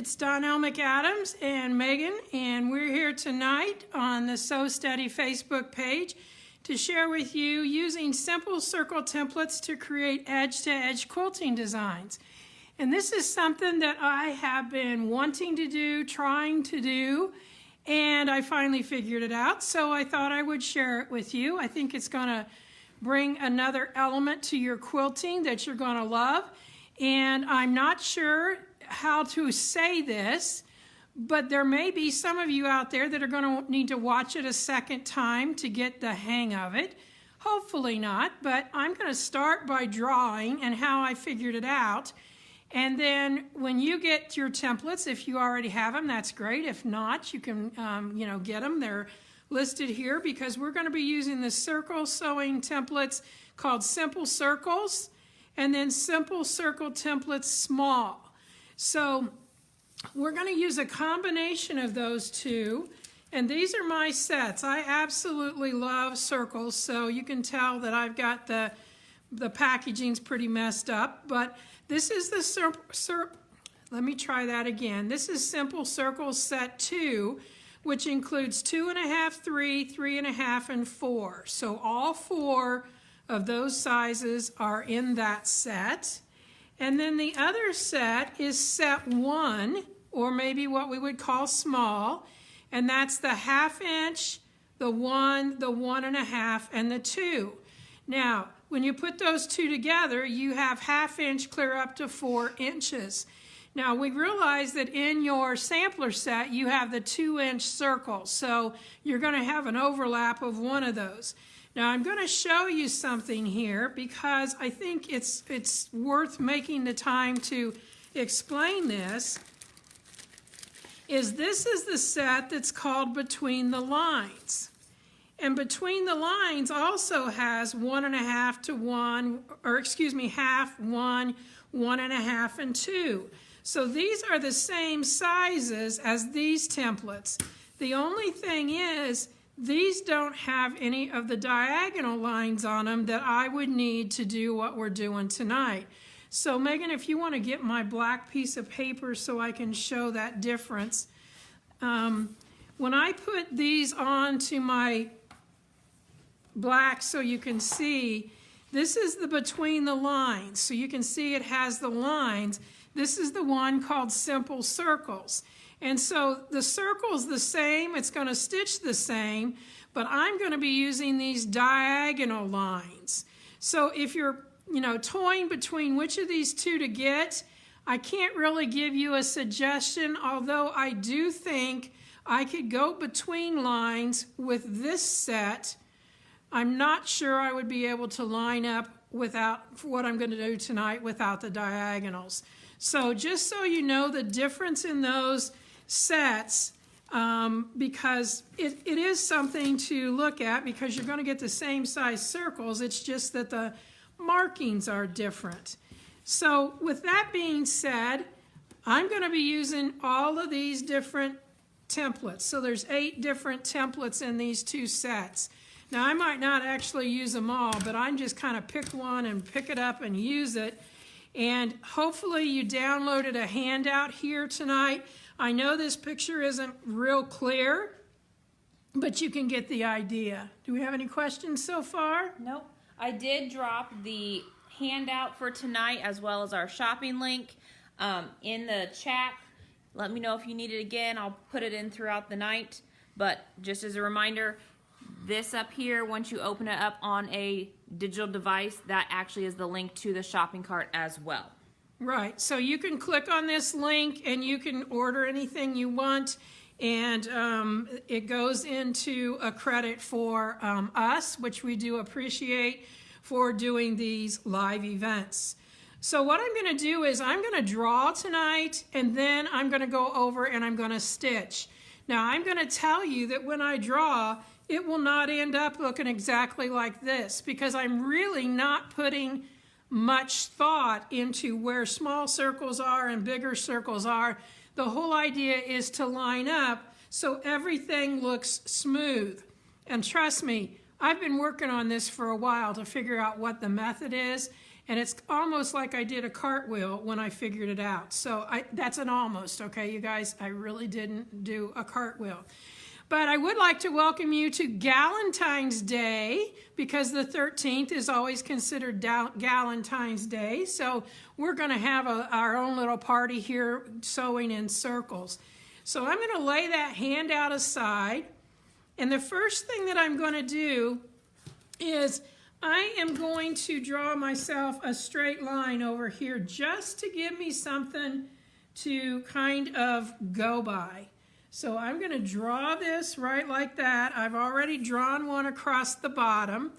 it's Donelle McAdams and Megan, and we're here tonight on the Sew Steady Facebook page to share with you using simple circle templates to create edge-to-edge quilting designs. And this is something that I have been wanting to do, trying to do, and I finally figured it out, so I thought I would share it with you. I think it's going to bring another element to your quilting that you're going to love. And I'm not sure how to say this, but there may be some of you out there that are going to need to watch it a second time to get the hang of it. Hopefully not, but I'm going to start by drawing and how I figured it out. And then when you get your templates, if you already have them, that's great. If not, you can get them. They're listed here because we're going to be using the circle sewing templates called Simple Circles, and then Simple Circle Templates Small. So we're going to use a combination of those two, and these are my sets. I absolutely love circles, so you can tell that I've got the packaging's pretty messed up, but this is the let me try that again. This is Simple Circles Set 2, which includes 2.5, 3, 3.5, and 4. So all 4 of those sizes are in that set. And then the other set is set 1, or maybe what we would call small, and that's the 1/2 inch, the 1, the 1.5, and the 2. Now, when you put those two together, you have 1/2 inch clear up to 4 inches. Now, we realize that in your sampler set, you have the 2-inch circle, so you're going to have an overlap of one of those. Now, I'm going to show you something here because I think it's worth making the time to explain this. This is the set that's called Between the Lines. And Between the Lines also has 1.5 to 1, or excuse me, 1/2, 1, 1.5, and 2. So these are the same sizes as these templates. The only thing is, these don't have any of the diagonal lines on them that I would need to do what we're doing tonight. So Megan, if you want to get my black piece of paper so I can show that difference. When I put these onto my black so you can see, this is the Between the Lines. So you can see it has the lines. This is the one called Simple Circles. And so the circle's the same, it's going to stitch the same, but I'm going to be using these diagonal lines. So if you're, toying between which of these two to get, I can't really give you a suggestion, although I do think I could go between lines with this set. I'm not sure I would be able to line up without what I'm going to do tonight without the diagonals. So just so you know the difference in those sets, because it is something to look at because you're going to get the same size circles, it's just that the markings are different. So with that being said, I'm going to be using all of these different templates. So there's 8 different templates in these 2 sets. Now I might not actually use them all, but I'm just kind of pick one and pick it up and use it. And hopefully you downloaded a handout here tonight. I know this picture isn't real clear, but you can get the idea. Do we have any questions so far? Nope. I did drop the handout for tonight as well as our shopping link in the chat. Let me know if you need it again. I'll put it in throughout the night. But just as a reminder, this up here, once you open it up on a digital device, that actually is the link to the shopping cart as well. Right, so you can click on this link and you can order anything you want, and it goes into a credit for us, which we do appreciate for doing these live events. So what I'm going to do is I'm going to draw tonight, and then I'm going to go over and I'm going to stitch. Now I'm going to tell you that when I draw, it will not end up looking exactly like this because I'm really not putting much thought into where small circles are and bigger circles are. The whole idea is to line up so everything looks smooth. And trust me, I've been working on this for a while to figure out what the method is, And it's almost like I did a cartwheel when I figured it out. So that's an almost, okay, you guys? I really didn't do a cartwheel. But I would like to welcome you to Galentine's Day, because the 13th is always considered Galentine's Day. So we're going to have our own little party here, sewing in circles. So I'm going to lay that handout aside. And the first thing that I'm going to do is I am going to draw myself a straight line over here just to give me something to kind of go by. So I'm going to draw this right like that. I've already drawn one across the bottom.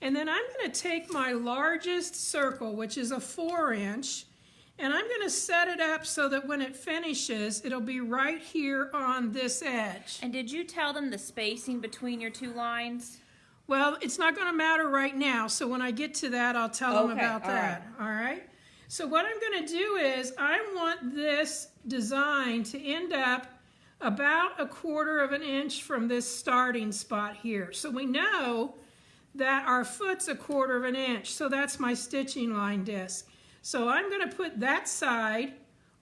And then I'm going to take my largest circle, which is a 4-inch, and I'm going to set it up so that when it finishes, it'll be right here on this edge. And did you tell them the spacing between your two lines? Well, it's not going to matter right now, so when I get to that, I'll tell them about that. All right? So what I'm going to do is I want this design to end up about 1/4 of an inch from this starting spot here. So we know that our foot's 1/4 of an inch, so that's my stitching line disc. So I'm going to put that side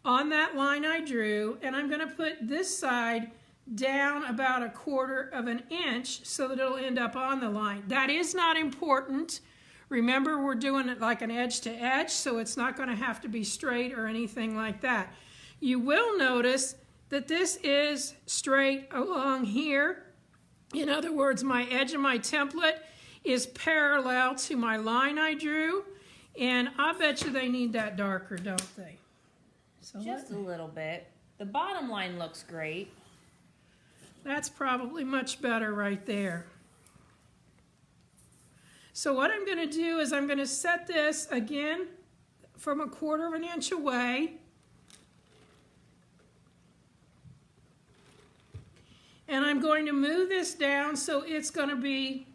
on that line I drew, and I'm going to put this side down about 1/4 of an inch so that it'll end up on the line. That is not important. Remember, we're doing it like an edge to edge, so it's not going to have to be straight or anything like that. You will notice that this is straight along here. In other words, my edge of my template is parallel to my line I drew, and I bet you they need that darker, don't they? So just a little bit. The bottom line looks great. That's probably much better right there. So what I'm going to do is I'm going to set this again from 1/4 of an inch away. And I'm going to move this down so it's going to be,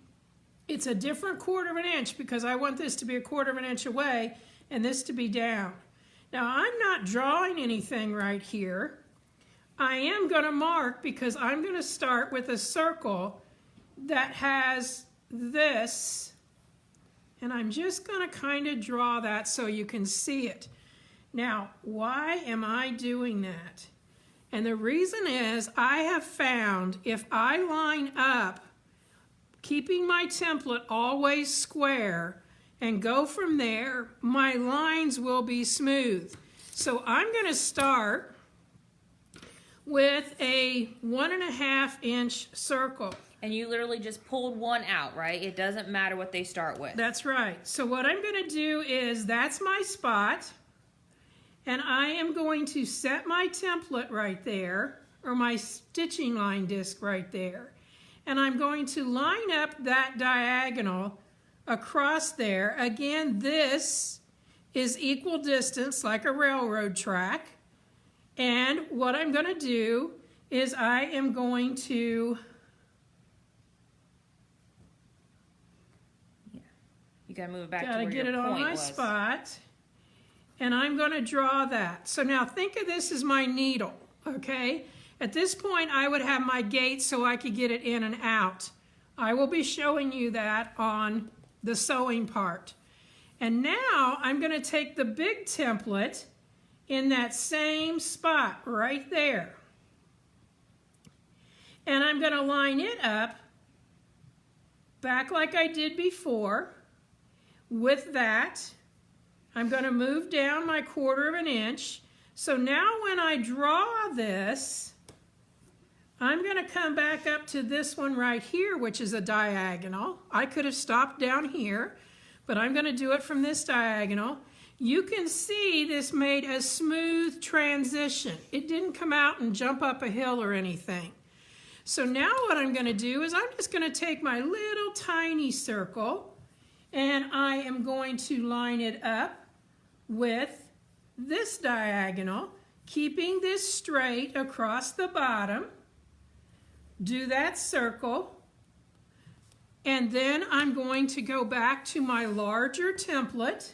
it's a different 1/4 of an inch because I want this to be 1/4 of an inch away and this to be down. Now I'm not drawing anything right here. I am going to mark because I'm going to start with a circle that has this, and I'm just going to kind of draw that so you can see it. Now, why am I doing that? And the reason is I have found if I line up, keeping my template always square, and go from there, my lines will be smooth. So I'm going to start with a 1.5 inch circle. And you literally just pulled one out, right? It doesn't matter what they start with. That's right. So what I'm going to do is, that's my spot, and I am going to set my template right there, or my stitching line disc right there. And I'm going to line up that diagonal across there. Again, this is equal distance like a railroad track. And what I'm going to do is I am going to... You gotta move it back to where your point was. Gotta get it on my spot. And I'm going to draw that. So now think of this as my needle, okay? At this point, I would have my gate so I could get it in and out. I will be showing you that on the sewing part. And now I'm going to take the big template in that same spot right there. And I'm going to line it up back like I did before with that. I'm going to move down my 1/4 of an inch. So now when I draw this, I'm going to come back up to this one right here, which is a diagonal. I could have stopped down here, but I'm going to do it from this diagonal. You can see this made a smooth transition. It didn't come out and jump up a hill or anything. So now what I'm going to do is I'm just going to take my little tiny circle and I am going to line it up with this diagonal, keeping this straight across the bottom. Do that circle, and then I'm going to go back to my larger template,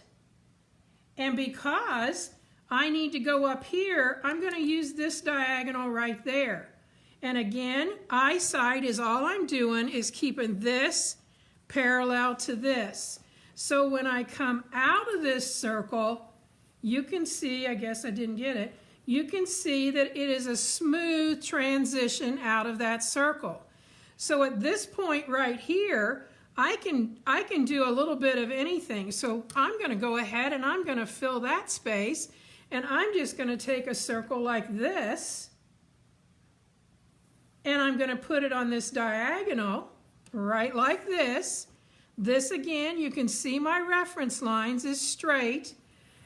and because I need to go up here, I'm going to use this diagonal right there. And again, eyesight is all I'm doing is keeping this parallel to this. So when I come out of this circle, you can see, I guess I didn't get it, you can see that it is a smooth transition out of that circle. So at this point right here, I can do a little bit of anything. So I'm going to go ahead and I'm going to fill that space, and I'm just going to take a circle like this, and I'm going to put it on this diagonal, right like this. This again, you can see my reference lines is straight,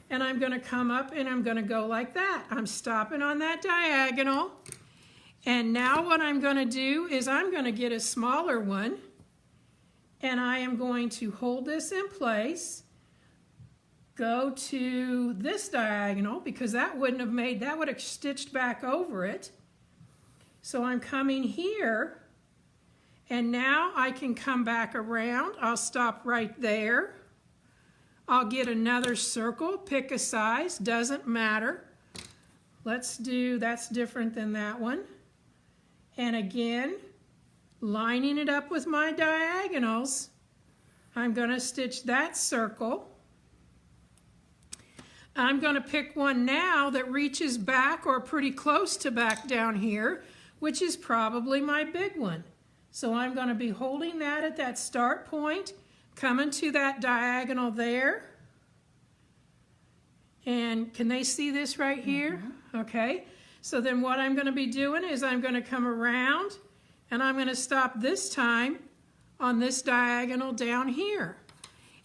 and I'm going to come up and I'm going to go like that. I'm stopping on that diagonal, and now what I'm going to do is I'm going to get a smaller one, and I am going to hold this in place, go to this diagonal, because that wouldn't have made, that would have stitched back over it. So I'm coming here, and now I can come back around. I'll stop right there. I'll get another circle, pick a size, doesn't matter. Let's do, that's different than that one. And again, lining it up with my diagonals, I'm going to stitch that circle. I'm going to pick one now that reaches back or pretty close to back down here, which is probably my big one. So I'm going to be holding that at that start point, coming to that diagonal there. And can they see this right here? Mm-hmm. Okay. So then what I'm going to be doing is I'm going to come around, and I'm going to stop this time on this diagonal down here.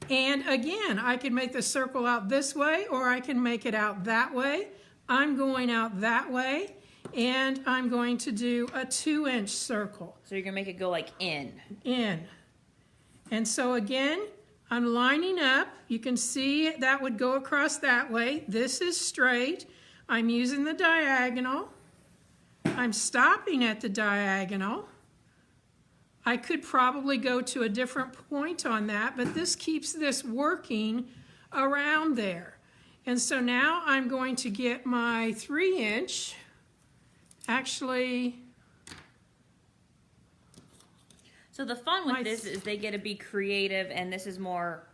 And again, I can make the circle out this way, or I can make it out that way. I'm going out that way, and I'm going to do a 2-inch circle. So you're going to make it go like in. In. And so again, I'm lining up. You can see that would go across that way. This is straight. I'm using the diagonal. I'm stopping at the diagonal. I could probably go to a different point on that, but this keeps this working around there. And so now I'm going to get my 3-inch, actually. So the fun with this is they get to be creative, and this is more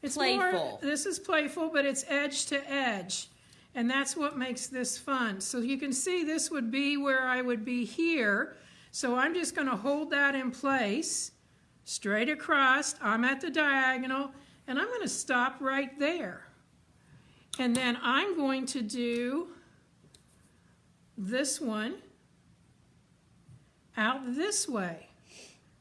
it's playful. This is playful, but it's edge to edge, and that's what makes this fun. So you can see this would be where I would be here. So I'm just going to hold that in place, straight across. I'm at the diagonal, and I'm going to stop right there. And then I'm going to do this one out this way.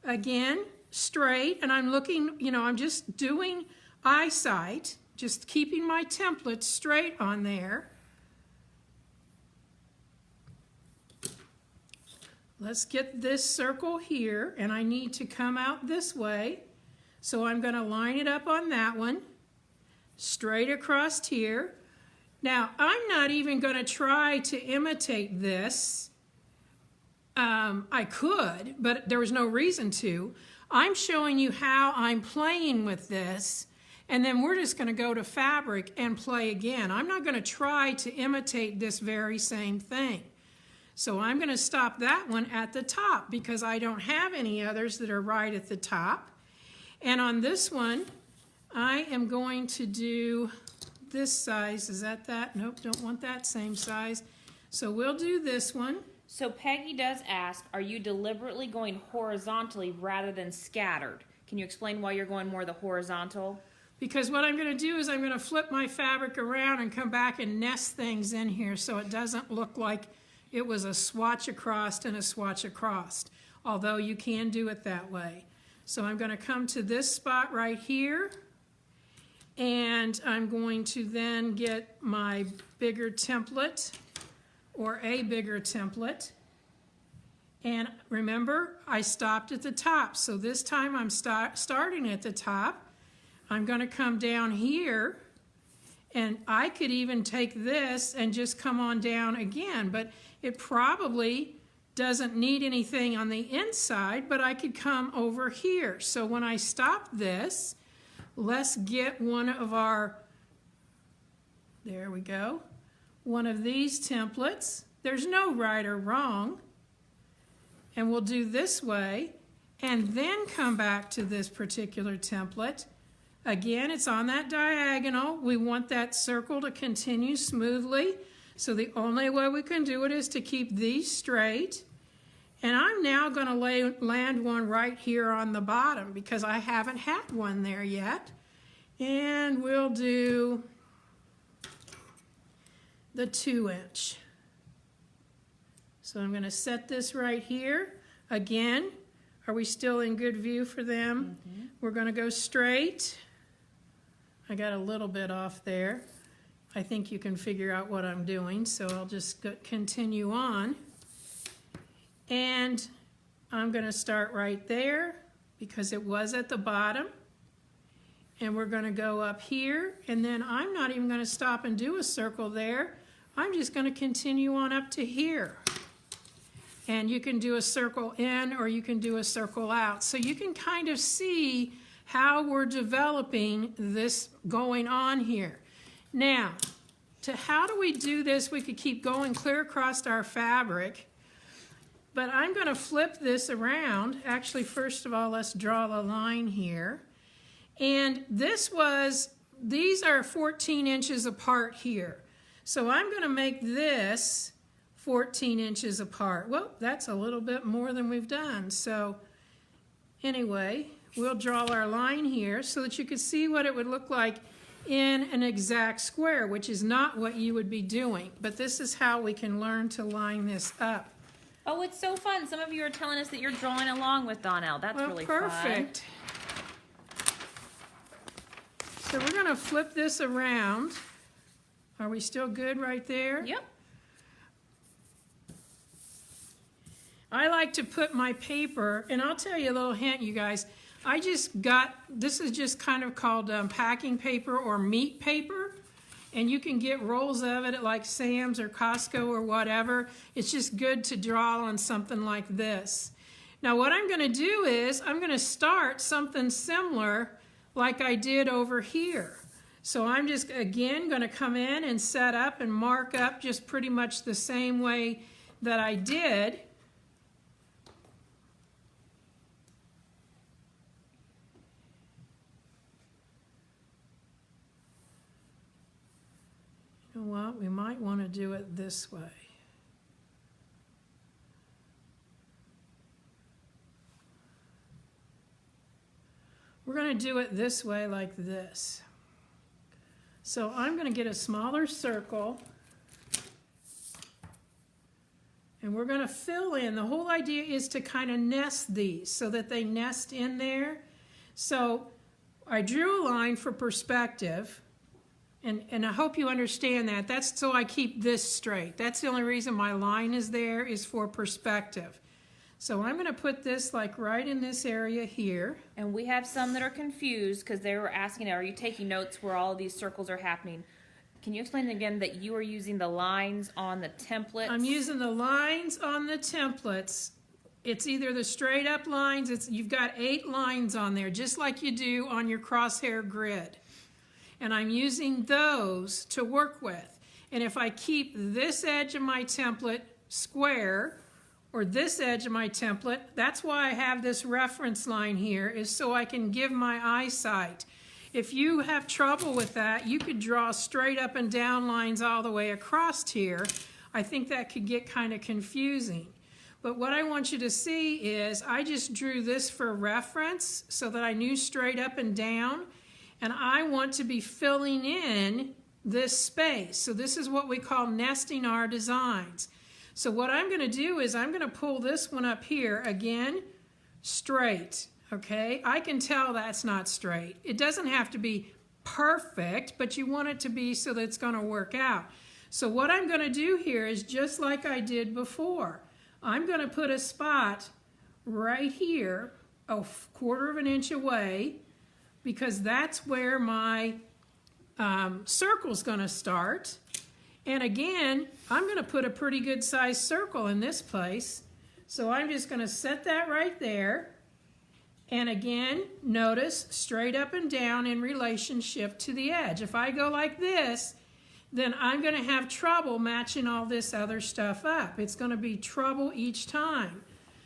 Again, straight, and I'm looking, I'm just doing eyesight, just keeping my template straight on there. Let's get this circle here, and I need to come out this way. So I'm going to line it up on that one, straight across here. Now, I'm not even going to try to imitate this. I could, but there was no reason to. I'm showing you how I'm playing with this, and then we're just going to go to fabric and play again. I'm not going to try to imitate this very same thing. So I'm going to stop that one at the top because I don't have any others that are right at the top. And on this one, I am going to do this size. Is that? Nope, don't want that same size. So we'll do this one. So Peggy does ask, are you deliberately going horizontally rather than scattered? Can you explain why you're going more the horizontal? Because what I'm going to do is I'm going to flip my fabric around and come back and nest things in here so it doesn't look like it was a swatch across and a swatch across, although you can do it that way. So I'm going to come to this spot right here, and I'm going to then get my bigger template, or a bigger template. And remember, I stopped at the top, so this time I'm starting at the top. I'm going to come down here, and I could even take this and just come on down again, but it probably doesn't need anything on the inside, but I could come over here. So when I stop this, let's get one of our, there we go, one of these templates. There's no right or wrong. And we'll do this way, and then come back to this particular template. Again, it's on that diagonal. We want that circle to continue smoothly. So the only way we can do it is to keep these straight. And I'm now going to land one right here on the bottom because I haven't had one there yet. And we'll do the 2-inch. So I'm going to set this right here. Again, are we still in good view for them? Mm-hmm. We're going to go straight. I got a little bit off there. I think you can figure out what I'm doing, so I'll just continue on. And I'm going to start right there because it was at the bottom. And we're going to go up here, and then I'm not even going to stop and do a circle there. I'm just going to continue on up to here. And you can do a circle in or you can do a circle out. So you can kind of see how we're developing this going on here. Now, how do we do this? We could keep going clear across our fabric. But I'm going to flip this around. Actually, first of all, let's draw a line here. And these are 14 inches apart here. So I'm going to make this 14 inches apart. Well, that's a little bit more than we've done. So anyway, we'll draw our line here so that you can see what it would look like in an exact square, which is not what you would be doing. But this is how we can learn to line this up. Oh, it's so fun. Some of you are telling us that you're drawing along with Donelle. That's really perfect. Fun. So we're going to flip this around. Are we still good right there? Yep. I like to put my paper, and I'll tell you a little hint, you guys. This is just kind of called packing paper or meat paper. And you can get rolls of it at like Sam's or Costco or whatever. It's just good to draw on something like this. Now what I'm going to do is I'm going to start something similar like I did over here. So I'm just again going to come in and set up and mark up just pretty much the same way that I did. You know what? We might want to do it this way. We're going to do it this way like this. So I'm going to get a smaller circle and we're going to fill in. The whole idea is to kind of nest these so that they nest in there. So I drew a line for perspective. And I hope you understand that. That's so I keep this straight. That's the only reason my line is there is for perspective. So I'm going to put this like right in this area here. And we have some that are confused because they were asking, are you taking notes where all of these circles are happening? Can you explain again that you are using the lines on the templates? I'm using the lines on the templates. It's either the straight up lines. You've got 8 lines on there, just like you do on your crosshair grid. And I'm using those to work with. And if I keep this edge of my template square, or this edge of my template, that's why I have this reference line here, is so I can give my eyesight. If you have trouble with that, you could draw straight up and down lines all the way across here. I think that could get kind of confusing. But what I want you to see is I just drew this for reference so that I knew straight up and down. And I want to be filling in this space. So this is what we call nesting our designs. So what I'm going to do is I'm going to pull this one up here, again, straight, okay? I can tell that's not straight. It doesn't have to be perfect, but you want it to be so that it's going to work out. So what I'm going to do here is just like I did before. I'm going to put a spot right here, a 1/4 of an inch away, because that's where my circle's going to start. And again, I'm going to put a pretty good sized circle in this place. So I'm just going to set that right there. And again, notice straight up and down in relationship to the edge. If I go like this, then I'm going to have trouble matching all this other stuff up. It's going to be trouble each time.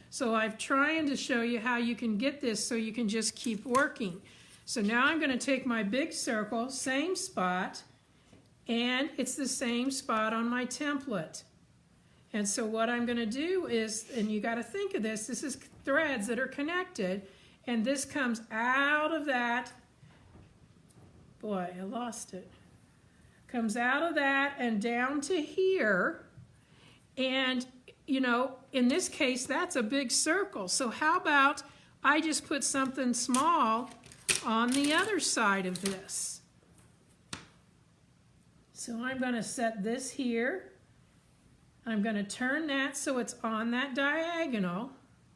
So I'm trying to show you how you can get this so you can just keep working. So now I'm going to take my big circle, same spot, and it's the same spot on my template. And so what I'm going to do is, and you got to think of this, this is threads that are connected, and this comes out of that, boy, I lost it, comes out of that and down to here, and you know, in this case, that's a big circle. So how about I just put something small on the other side of this? So I'm going to set this here. I'm going to turn that so it's on that diagonal.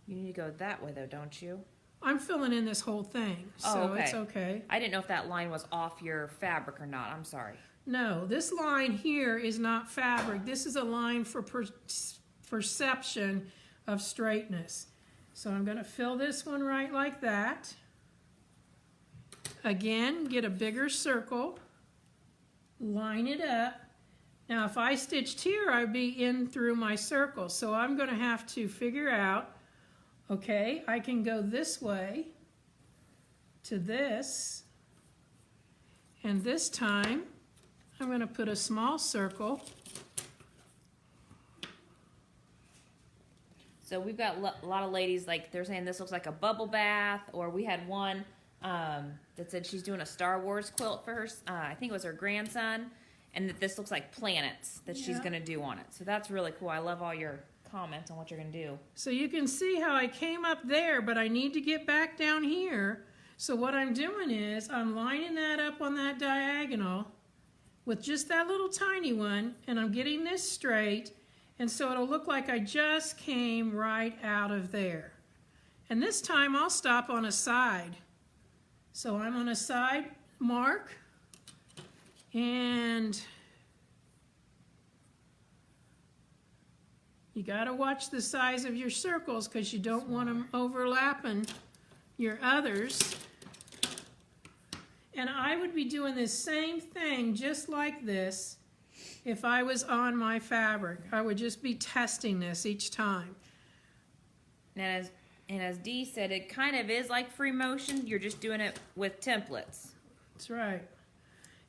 You need to go that way though, don't you? I'm filling in this whole thing, so it's okay. I didn't know if that line was off your fabric or not. I'm sorry. No, this line here is not fabric. This is a line for perception of straightness. So I'm going to fill this one right like that. Again, get a bigger circle, line it up. Now if I stitched here, I'd be in through my circle. So I'm going to have to figure out, okay, I can go this way to this, and this time I'm going to put a small circle. So we've got a lot of ladies, like they're saying this looks like a bubble bath, or we had one that said she's doing a Star Wars quilt for her, I think it was her grandson, and that this looks like planets that she's going to do on it. So that's really cool. I love all your comments on what you're going to do. So you can see how I came up there, but I need to get back down here. So what I'm doing is I'm lining that up on that diagonal with just that little tiny one, and I'm getting this straight, and so it'll look like I just came right out of there. And this time I'll stop on a side. So I'm on a side mark, and you got to watch the size of your circles because you don't want them overlapping your others. And I would be doing this same thing just like this if I was on my fabric. I would just be testing this each time. And as Dee said, it kind of is like free motion. You're just doing it with templates. That's right.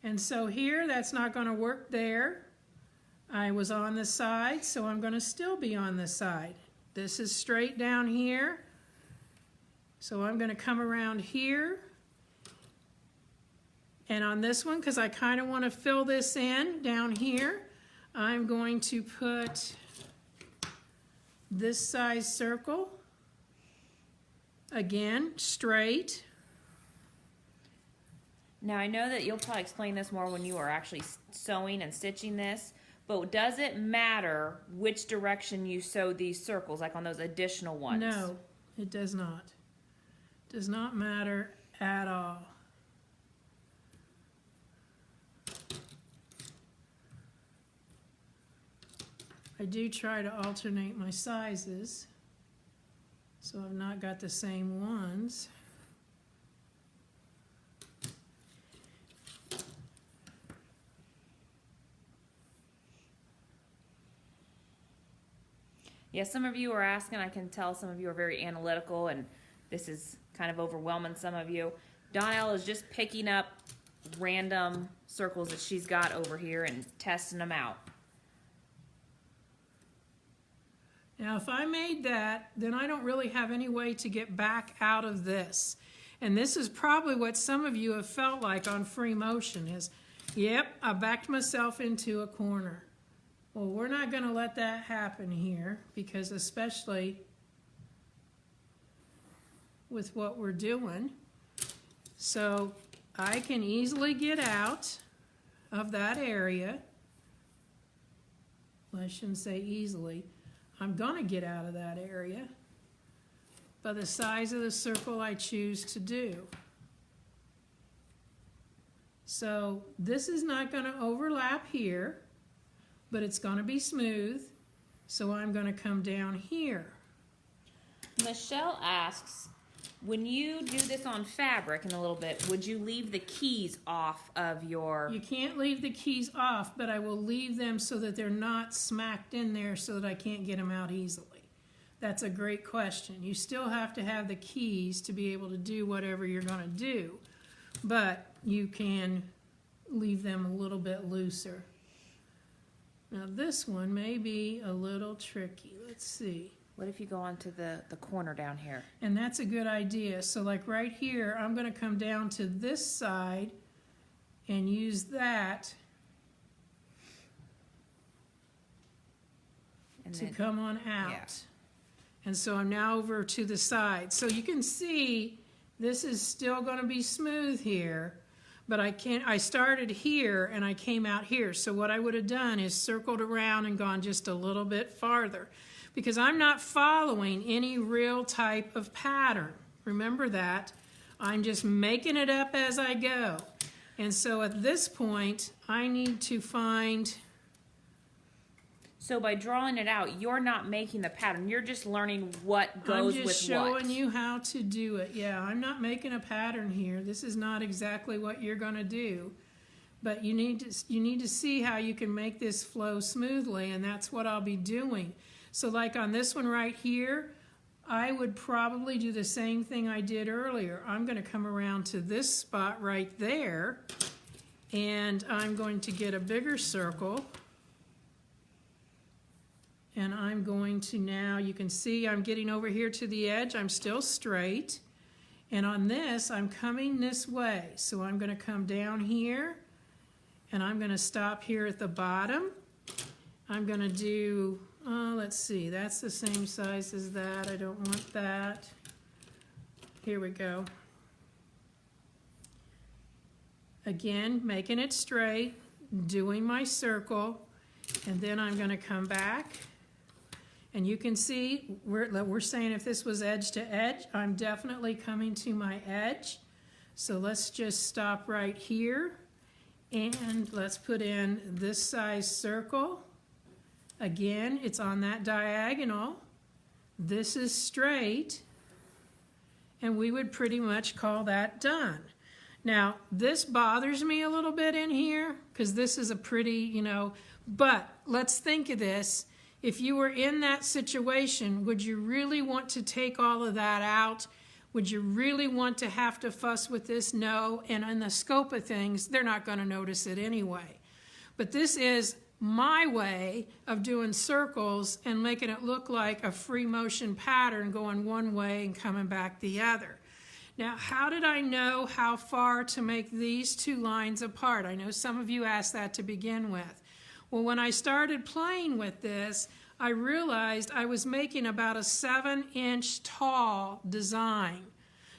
And so here, that's not going to work there. I was on the side, so I'm going to still be on the side. This is straight down here. So I'm going to come around here. And on this one, because I kind of want to fill this in down here, I'm going to put this size circle. Again, straight. Now I know that you'll probably explain this more when you are actually sewing and stitching this, but does it matter which direction you sew these circles, like on those additional ones? No, it does not. Does not matter at all. I do try to alternate my sizes, so I've not got the same ones. Yeah, some of you are asking, I can tell some of you are very analytical, and this is kind of overwhelming some of you. Donelle is just picking up random circles that she's got over here and testing them out. Now, if I made that, then I don't really have any way to get back out of this. And this is probably what some of you have felt like on free motion is, yep, I backed myself into a corner. Well, we're not going to let that happen here, because especially with what we're doing. So I can easily get out of that area. Well, I shouldn't say easily. I'm going to get out of that area by the size of the circle I choose to do. So this is not going to overlap here, but it's going to be smooth. So I'm going to come down here. Michelle asks, when you do this on fabric in a little bit, would you leave the keys off of your... You can't leave the keys off, but I will leave them so that they're not smacked in there so that I can't get them out easily. That's a great question. You still have to have the keys to be able to do whatever you're going to do. but you can leave them a little bit looser. Now this one may be a little tricky. Let's see. What if you go onto the corner down here? And that's a good idea. So like right here, I'm going to come down to this side and use that And to then, come on out. yeah. And so I'm now over to the side. So you can see this is still going to be smooth here, but I started here and I came out here. So what I would have done is circled around and gone just a little bit farther, because I'm not following any real type of pattern. Remember that. I'm just making it up as I go. And so at this point, I need to find... So by drawing it out, you're not making the pattern. You're just learning what goes with what. I'm just showing you how to do it. Yeah, I'm not making a pattern here. This is not exactly what you're going to do. But you need to see how you can make this flow smoothly, and that's what I'll be doing. So like on this one right here, I would probably do the same thing I did earlier. I'm going to come around to this spot right there, and I'm going to get a bigger circle. And I'm going to now, you can see I'm getting over here to the edge. I'm still straight. And on this, I'm coming this way. So I'm going to come down here, and I'm going to stop here at the bottom. I'm going to do, let's see, that's the same size as that. I don't want that. Here we go. Again, making it straight, doing my circle, and then I'm going to come back. And you can see, we're saying if this was edge to edge, I'm definitely coming to my edge. So let's just stop right here, and let's put in this size circle. Again, it's on that diagonal. This is straight, and we would pretty much call that done. Now, this bothers me a little bit in here, because this is a pretty, but let's think of this. If you were in that situation, would you really want to take all of that out? Would you really want to have to fuss with this? No. And in the scope of things, they're not going to notice it anyway. But this is my way of doing circles and making it look like a free motion pattern going one way and coming back the other. Now, how did I know how far to make these two lines apart? I know some of you asked that to begin with. Well, when I started playing with this, I realized I was making about a 7-inch tall design.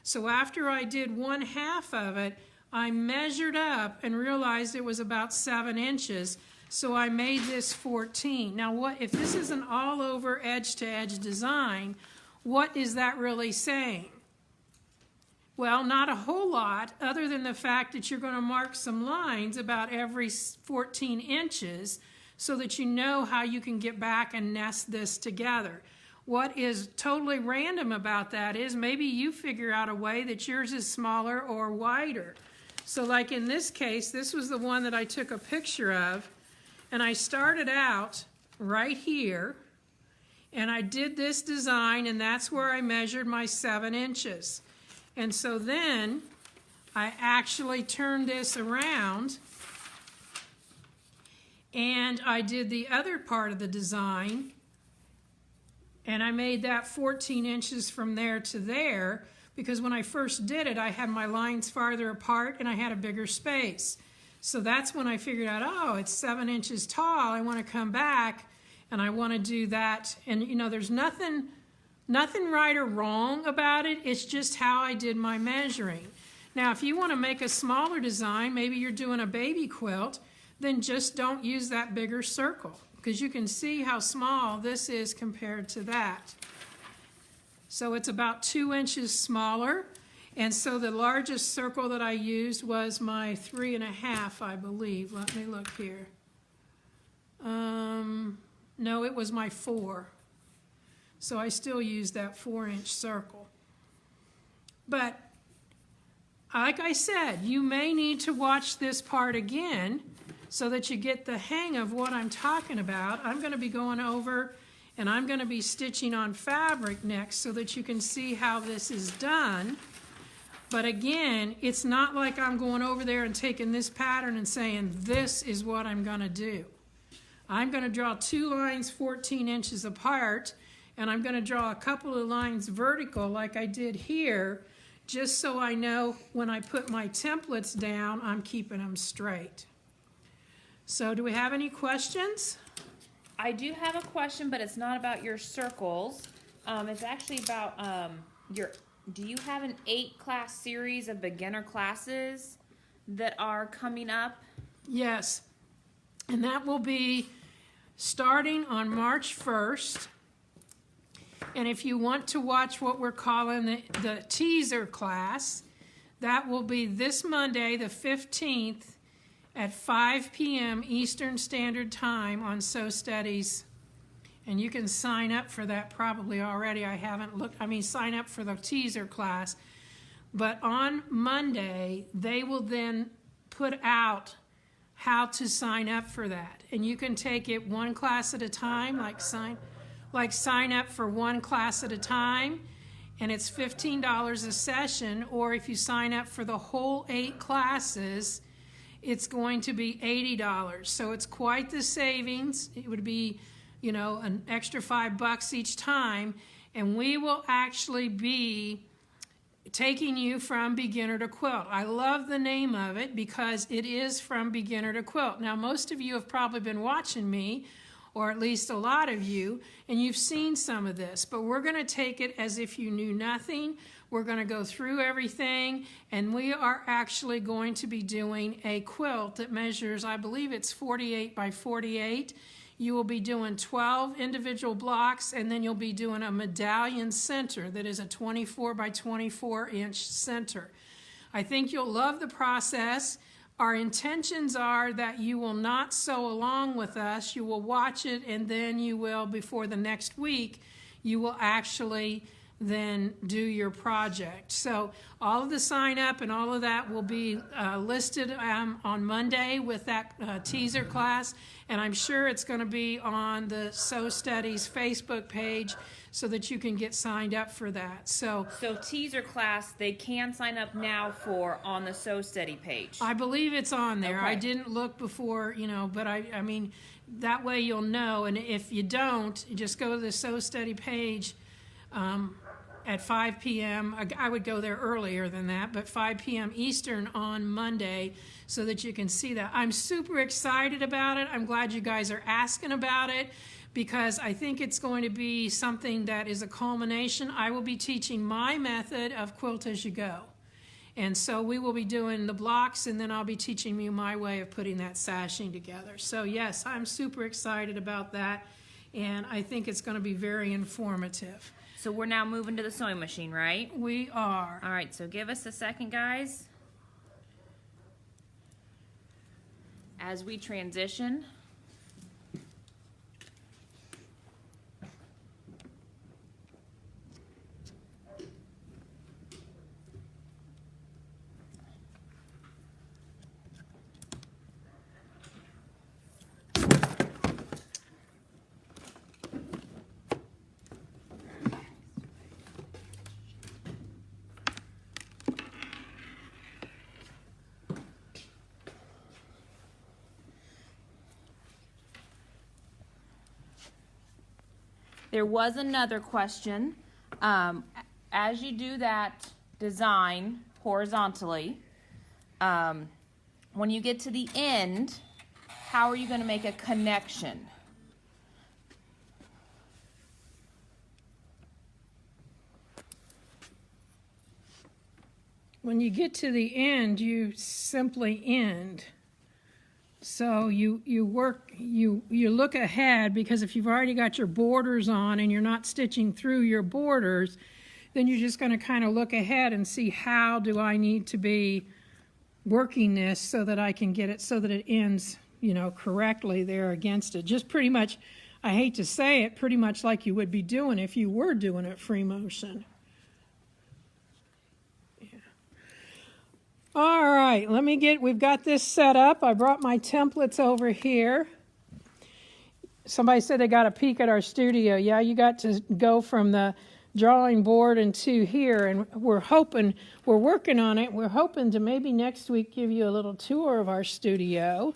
So after I did 1/2 of it, I measured up and realized it was about 7 inches. So I made this 14. Now, if this is an all over edge to edge design, what is that really saying? Well, not a whole lot, other than the fact that you're going to mark some lines about every 14 inches so that you know how you can get back and nest this together. What is totally random about that is maybe you figure out a way that yours is smaller or wider. So like in this case, this was the one that I took a picture of, and I started out right here, and I did this design, and that's where I measured my 7 inches. And so then I actually turned this around, and I did the other part of the design, and I made that 14 inches from there to there, because when I first did it, I had my lines farther apart and I had a bigger space. So that's when I figured out, oh, it's 7 inches tall. I want to come back and I want to do that. And there's nothing right or wrong about it. It's just how I did my measuring. Now, if you want to make a smaller design, maybe you're doing a baby quilt, then just don't use that bigger circle, because you can see how small this is compared to that. So it's about 2 inches smaller. And so the largest circle that I used was my 3.5, I believe. Let me look here. No, it was my 4. So I still use that 4-inch circle. But like I said, you may need to watch this part again so that you get the hang of what I'm talking about. I'm going to be going over and I'm going to be stitching on fabric next so that you can see how this is done. But again, it's not like I'm going over there and taking this pattern and saying, this is what I'm going to do. I'm going to draw 2 lines 14 inches apart, and I'm going to draw a couple of lines vertical like I did here, just so I know when I put my templates down, I'm keeping them straight. So do we have any questions? I do have a question, but it's not about your circles. It's actually about do you have an 8-class series of beginner classes that are coming up? Yes, and that will be starting on March 1st. And if you want to watch what we're calling the teaser class, that will be this Monday, the 15th, at 5 p.m. Eastern Standard Time on SoStudies. And you can sign up for that probably already. I haven't looked, sign up for the teaser class. But on Monday, they will then put out how to sign up for that. And you can take it one class at a time, like sign up for one class at a time, and it's $15 a session. Or if you sign up for the whole 8 classes, it's going to be $80. So it's quite the savings. It would be, an extra $5 each time, and we will actually be taking you from beginner to quilt. I love the name of it because it is from beginner to quilt. Now, most of you have probably been watching me, or at least a lot of you, and you've seen some of this, but we're going to take it as if you knew nothing. We're going to go through everything, and we are actually going to be doing a quilt that measures, I believe it's 48 by 48. You will be doing 12 individual blocks, and then you'll be doing a medallion center that is a 24 by 24 inch center. I think you'll love the process. Our intentions are that you will not sew along with us. You will watch it, and then you will, before the next week, you will actually then do your project. So all of the sign up and all of that will be listed on Monday with that teaser class, and I'm sure it's going to be on the SoStudies Facebook page so that you can get signed up for that. So teaser class, they can sign up now for on the SoStudy page. I believe it's on there. Okay. I didn't look before, but I mean, that way you'll know. And if you don't, just go to the SoStudy page at 5 p.m. I would go there earlier than that, but 5 p.m. Eastern on Monday so that you can see that. I'm super excited about it. I'm glad you guys are asking about it, because I think it's going to be something that is a culmination. I will be teaching my method of quilt as you go. And so we will be doing the blocks, and then I'll be teaching you my way of putting that sashing together. So yes, I'm super excited about that, and I think it's going to be very informative. So we're now moving to the sewing machine, right? We are. All right, so give us a second, guys, as we transition. There was another question. As you do that design horizontally, when you get to the end, how are you going to make a connection? When you get to the end, you simply end. So you look ahead, because if you've already got your borders on and you're not stitching through your borders, then you're just going to kind of look ahead and see, how do I need to be working this so that I can get it so that it ends, correctly there against it. Just pretty much, I hate to say it, pretty much like you would be doing if you were doing it free motion. All right, we've got this set up. I brought my templates over here. Somebody said they got a peek at our studio. Yeah, you got to go from the drawing board and 2 here, and we're working on it. We're hoping to maybe next week give you a little tour of our studio.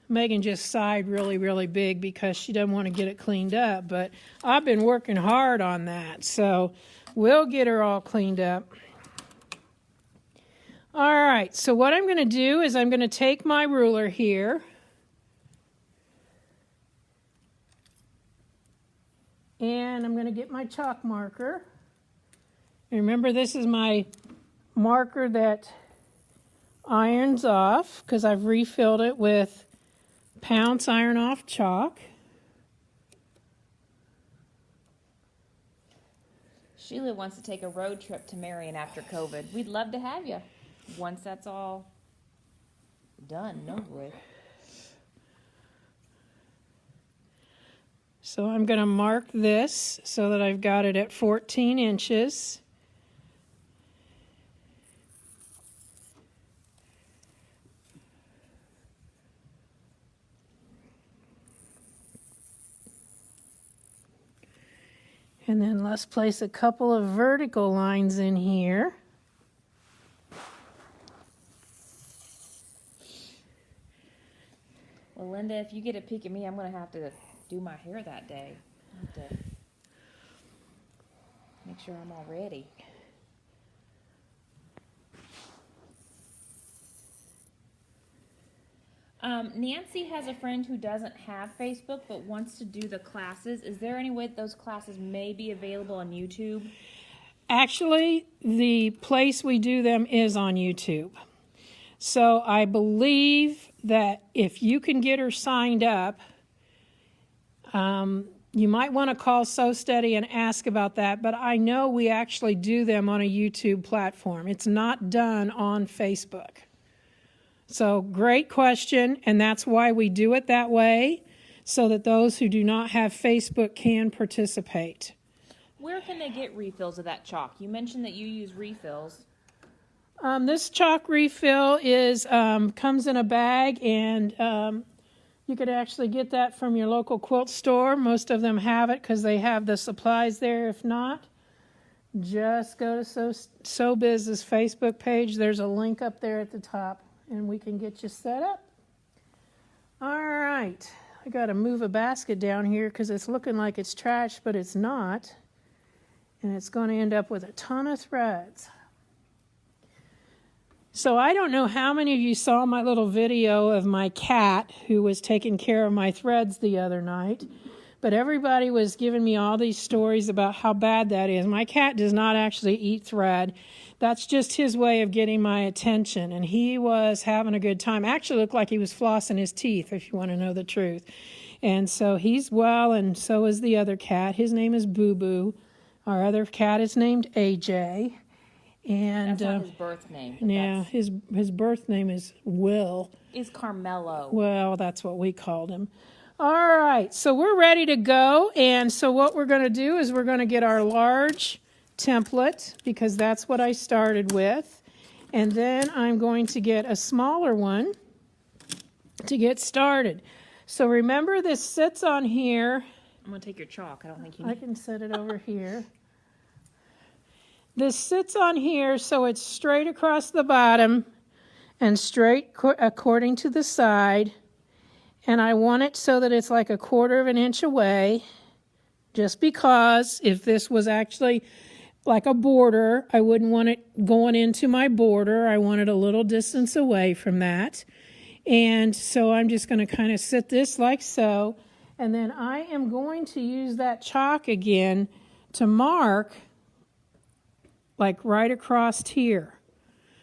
Megan just sighed really, really big because she doesn't want to get it cleaned up, but I've been working hard on that, so we'll get her all cleaned up. All right, so what I'm going to do is I'm going to take my ruler here, and I'm going to get my chalk marker. And remember, this is my marker that irons off because I've refilled it with Pounce Iron Off chalk. Sheila wants to take a road trip to Marion after COVID. We'd love to have you once that's all done and over with. So I'm going to mark this so that I've got it at 14 inches. And then let's place a couple of vertical lines in here. Well, Linda, if you get a peek at me, I'm going to have to do my hair that day. I have to make sure I'm all ready. Nancy has a friend who doesn't have Facebook but wants to do the classes. Is there any way that those classes may be available on YouTube? Actually, the place we do them is on YouTube. So I believe that if you can get her signed up, you might want to call So Steady and ask about that, but I know we actually do them on a YouTube platform. It's not done on Facebook. So great question, and that's why we do it that way, so that those who do not have Facebook can participate. Where can they get refills of that chalk? You mentioned that you use refills. This chalk refill is comes in a bag, and you could actually get that from your local quilt store. Most of them have it because they have the supplies there. If not, just go to So Biz's Facebook page. There's a link up there at the top, and we can get you set up. All right, I got to move a basket down here because it's looking like it's trash, but it's not. And it's going to end up with a ton of threads. So I don't know how many of you saw my little video of my cat who was taking care of my threads the other night, but everybody was giving me all these stories about how bad that is. My cat does not actually eat thread. That's just his way of getting my attention, and he was having a good time. Actually looked like he was flossing his teeth, if you want to know the truth. And so he's well, and so is the other cat. His name is Boo Boo. Our other cat is named AJ. And that's not his birth name. Yeah, his birth name is Will. Is Carmelo. Well, that's what we called him. All right, so we're ready to go. And so what we're going to do is we're going to get our large template, because that's what I started with. And then I'm going to get a smaller one to get started. So remember, this sits on here. I'm going to take your chalk. I don't think you need. I can set it over here. This sits on here, so it's straight across the bottom and straight according to the side. And I want it so that it's like 1/4 of an inch away, just because if this was actually like a border, I wouldn't want it going into my border. I want it a little distance away from that. And so I'm just going to kind of sit this like so. And then I am going to use that chalk again to mark like right across here,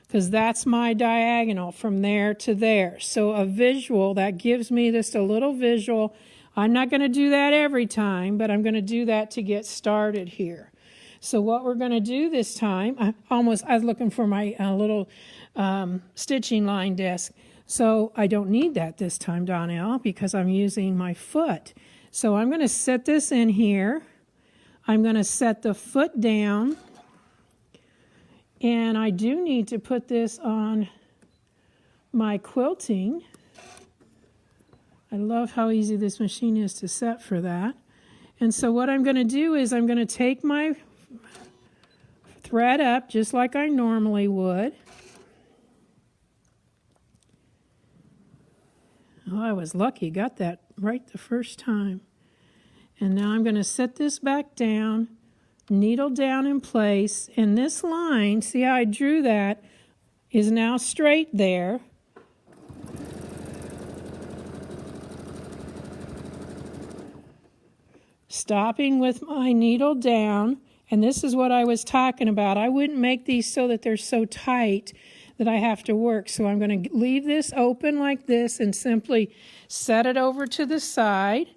because that's my diagonal from there to there. So a visual, that gives me just a little visual. I'm not going to do that every time, but I'm going to do that to get started here. So what we're going to do this time, I was looking for my little stitching line desk. So I don't need that this time, Donelle, because I'm using my foot. So I'm going to set this in here. I'm going to set the foot down. And I do need to put this on my quilting. I love how easy this machine is to set for that. And so what I'm going to do is I'm going to take my thread up just like I normally would. Oh, I was lucky, got that right the first time. And now I'm going to set this back down, needle down in place, and this line, see how I drew that, is now straight there. Stopping with my needle down, and this is what I was talking about. I wouldn't make these so that they're so tight that I have to work. So I'm going to leave this open like this and simply set it over to the side.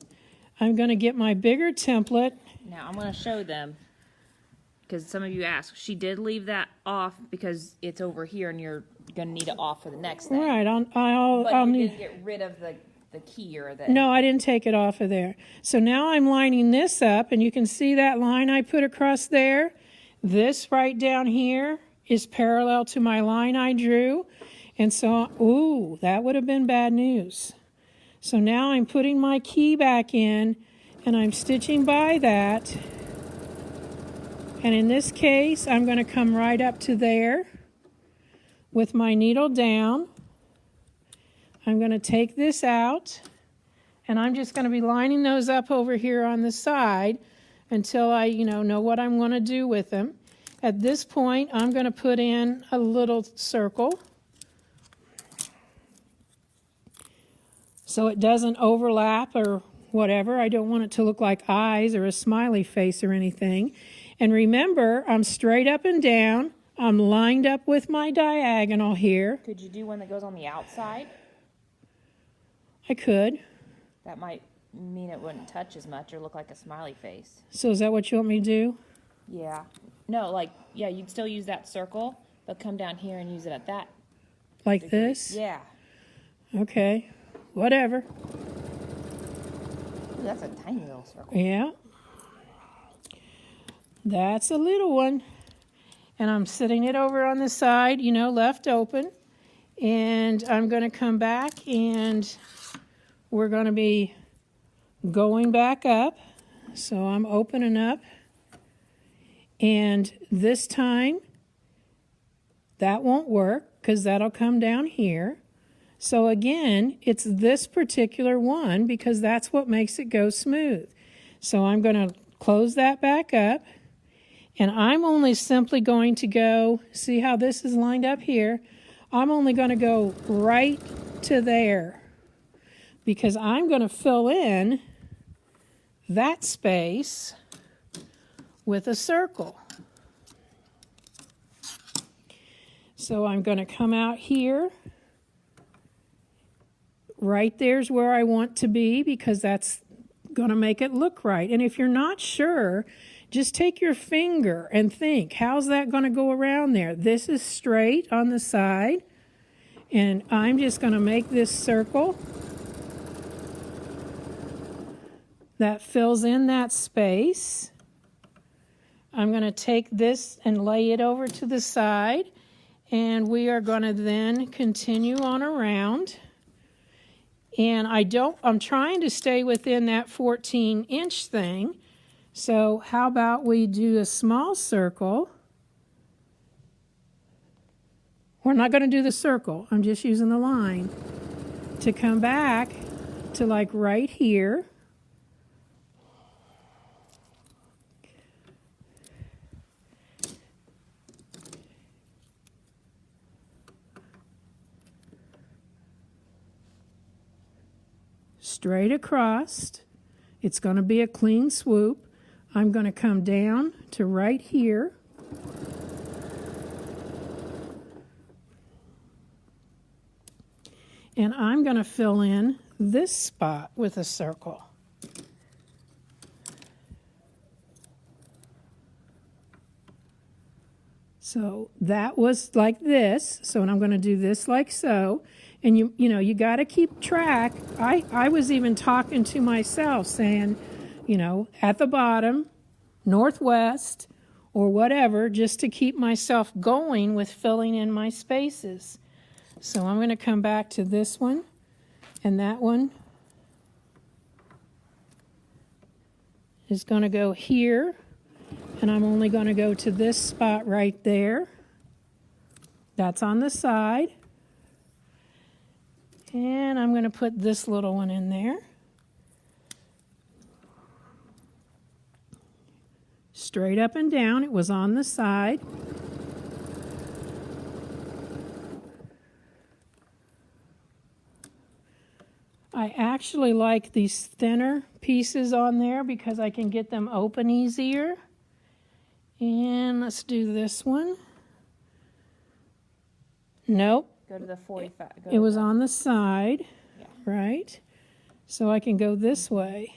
I'm going to get my bigger template. Now I'm going to show them, because some of you asked. She did leave that off because it's over here and you're going to need it off for the next thing. Right, But I'll you need... didn't get rid of the key or the... No, I didn't take it off of there. So now I'm lining this up, and you can see that line I put across there. This right down here is parallel to my line I drew. And so, ooh, that would have been bad news. So now I'm putting my key back in, and I'm stitching by that. And in this case, I'm going to come right up to there with my needle down. I'm going to take this out, and I'm just going to be lining those up over here on the side until I, know what I'm going to do with them. At this point, I'm going to put in a little circle so it doesn't overlap or whatever. I don't want it to look like eyes or a smiley face or anything. And remember, I'm straight up and down. I'm lined up with my diagonal here. Could you do one that goes on the outside? I could. That might mean it wouldn't touch as much or look like a smiley face. So is that what you want me to do? Yeah. No, you'd still use that circle, but come down here and use it at that. Like degree. this? Yeah. Okay. Whatever. Ooh, that's a tiny little circle. Yeah. That's a little one. And I'm sitting it over on the side, left open. And I'm going to come back and we're going to be going back up. So I'm opening up. And this time, that won't work because that'll come down here. So again, it's this particular one because that's what makes it go smooth. So I'm going to close that back up. And I'm only simply going to go, see how this is lined up here? I'm only going to go right to there because I'm going to fill in that space with a circle. So I'm going to come out here. Right there's where I want to be because that's going to make it look right. And if you're not sure, just take your finger and think, how's that going to go around there? This is straight on the side. And I'm just going to make this circle that fills in that space. I'm going to take this and lay it over to the side, and we are going to then continue on around. And I'm trying to stay within that 14-inch thing. So how about we do a small circle? We're not going to do the circle. I'm just using the line to come back to like right here. Straight across. It's going to be a clean swoop. I'm going to come down to right here. And I'm going to fill in this spot with a circle. So that was like this. So I'm going to do this like so. And you got to keep track. I was even talking to myself saying, at the bottom, northwest, or whatever, just to keep myself going with filling in my spaces. So I'm going to come back to this one and that one. is going to go here, and I'm only going to go to this spot right there. That's on the side. And I'm going to put this little one in there. Straight up and down, it was on the side. I actually like these thinner pieces on there because I can get them open easier. And let's do this one. Nope. Go to the 45. It was on the side, Yeah. right? So I can go this way.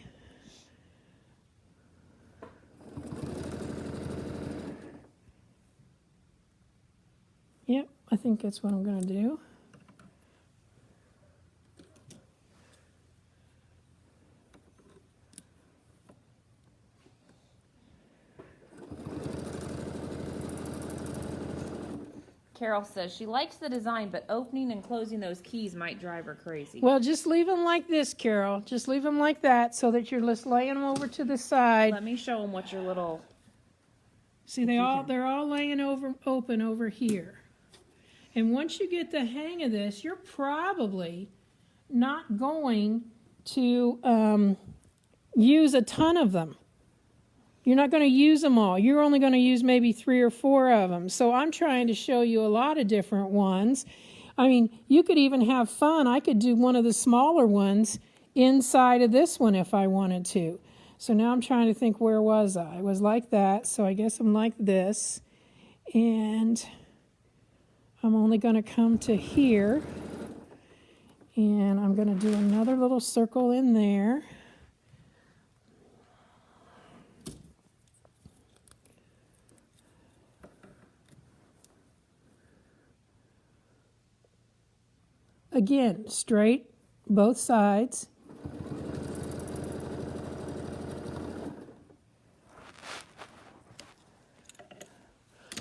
Yep, I think that's what I'm going to do. Carol says she likes the design, but opening and closing those keys might drive her crazy. Well, just leave them like this, Carol. Just leave them like that so that you're just laying them over to the side. Let me show them what your little... See, they're all laying open over here. And once you get the hang of this, you're probably not going to use a ton of them. You're not going to use them all. You're only going to use maybe 3 or 4 of them. So I'm trying to show you a lot of different ones. I mean, you could even have fun. I could do one of the smaller ones inside of this one if I wanted to. So now I'm trying to think, where was I? I was like that, so I guess I'm like this. And I'm only going to come to here. And I'm going to do another little circle in there. Again, straight, both sides.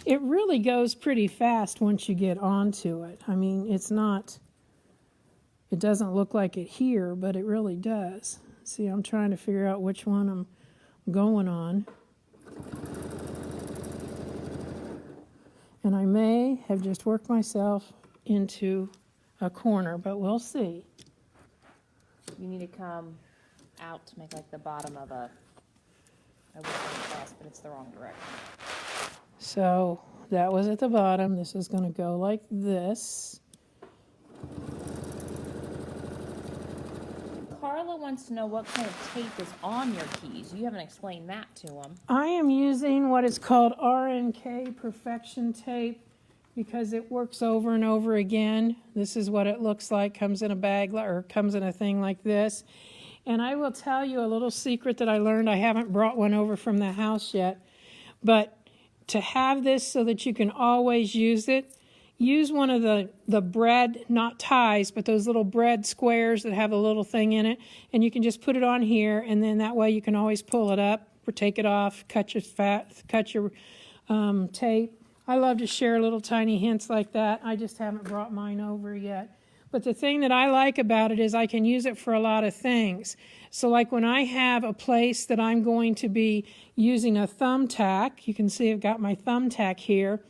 It really goes pretty fast once you get onto it. I mean, it doesn't look like it here, but it really does. See, I'm trying to figure out which one I'm going on. And I may have just worked myself into a corner, but we'll see. You need to come out to make like the bottom of a... I would say cross, but it's the wrong direction. So that was at the bottom. This is going to go like this. Carla wants to know what kind of tape is on your keys. You haven't explained that to them. I am using what is called RNK Perfection Tape because it works over and over again. This is what it looks like. Comes in a bag or comes in a thing like this. And I will tell you a little secret that I learned. I haven't brought one over from the house yet. But to have this so that you can always use it, use one of the bread, not ties, but those little bread squares that have a little thing in it. And you can just put it on here, and then that way you can always pull it up or take it off, cut your tape. I love to share little tiny hints like that. I just haven't brought mine over yet. But the thing that I like about it is I can use it for a lot of things. So like when I have a place that I'm going to be using a thumbtack, you can see I've got my thumbtack here.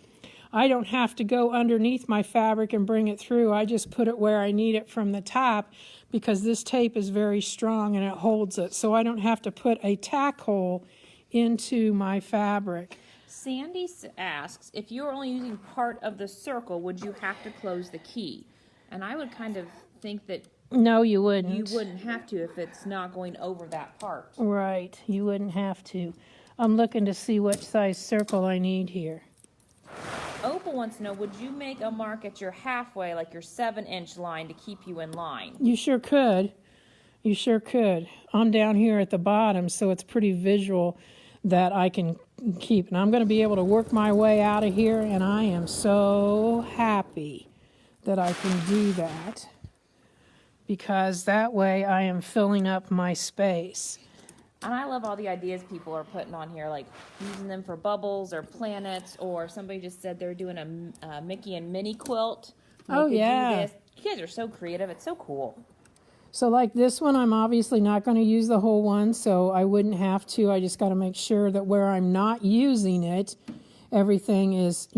I don't have to go underneath my fabric and bring it through. I just put it where I need it from the top because this tape is very strong and it holds it. So I don't have to put a tack hole into my fabric. Sandy asks, if you were only using part of the circle, would you have to close the key? And I would kind of think that no, you wouldn't. You wouldn't have to if it's not going over that part. Right, you wouldn't have to. I'm looking to see what size circle I need here. Opal wants to know, would you make a mark at your halfway, like your 7-inch line, to keep you in line? You sure could. You sure could. I'm down here at the bottom, so it's pretty visual that I can keep. And I'm going to be able to work my way out of here, and I am so happy that I can do that, because that way I am filling up my space. And I love all the ideas people are putting on here, like using them for bubbles or planets, or somebody just said they're doing a Mickey and Minnie quilt. Oh, yeah. You guys are so creative. It's so cool. So like this one, I'm obviously not going to use the whole one, so I wouldn't have to. I just got to make sure that where I'm not using it, everything is,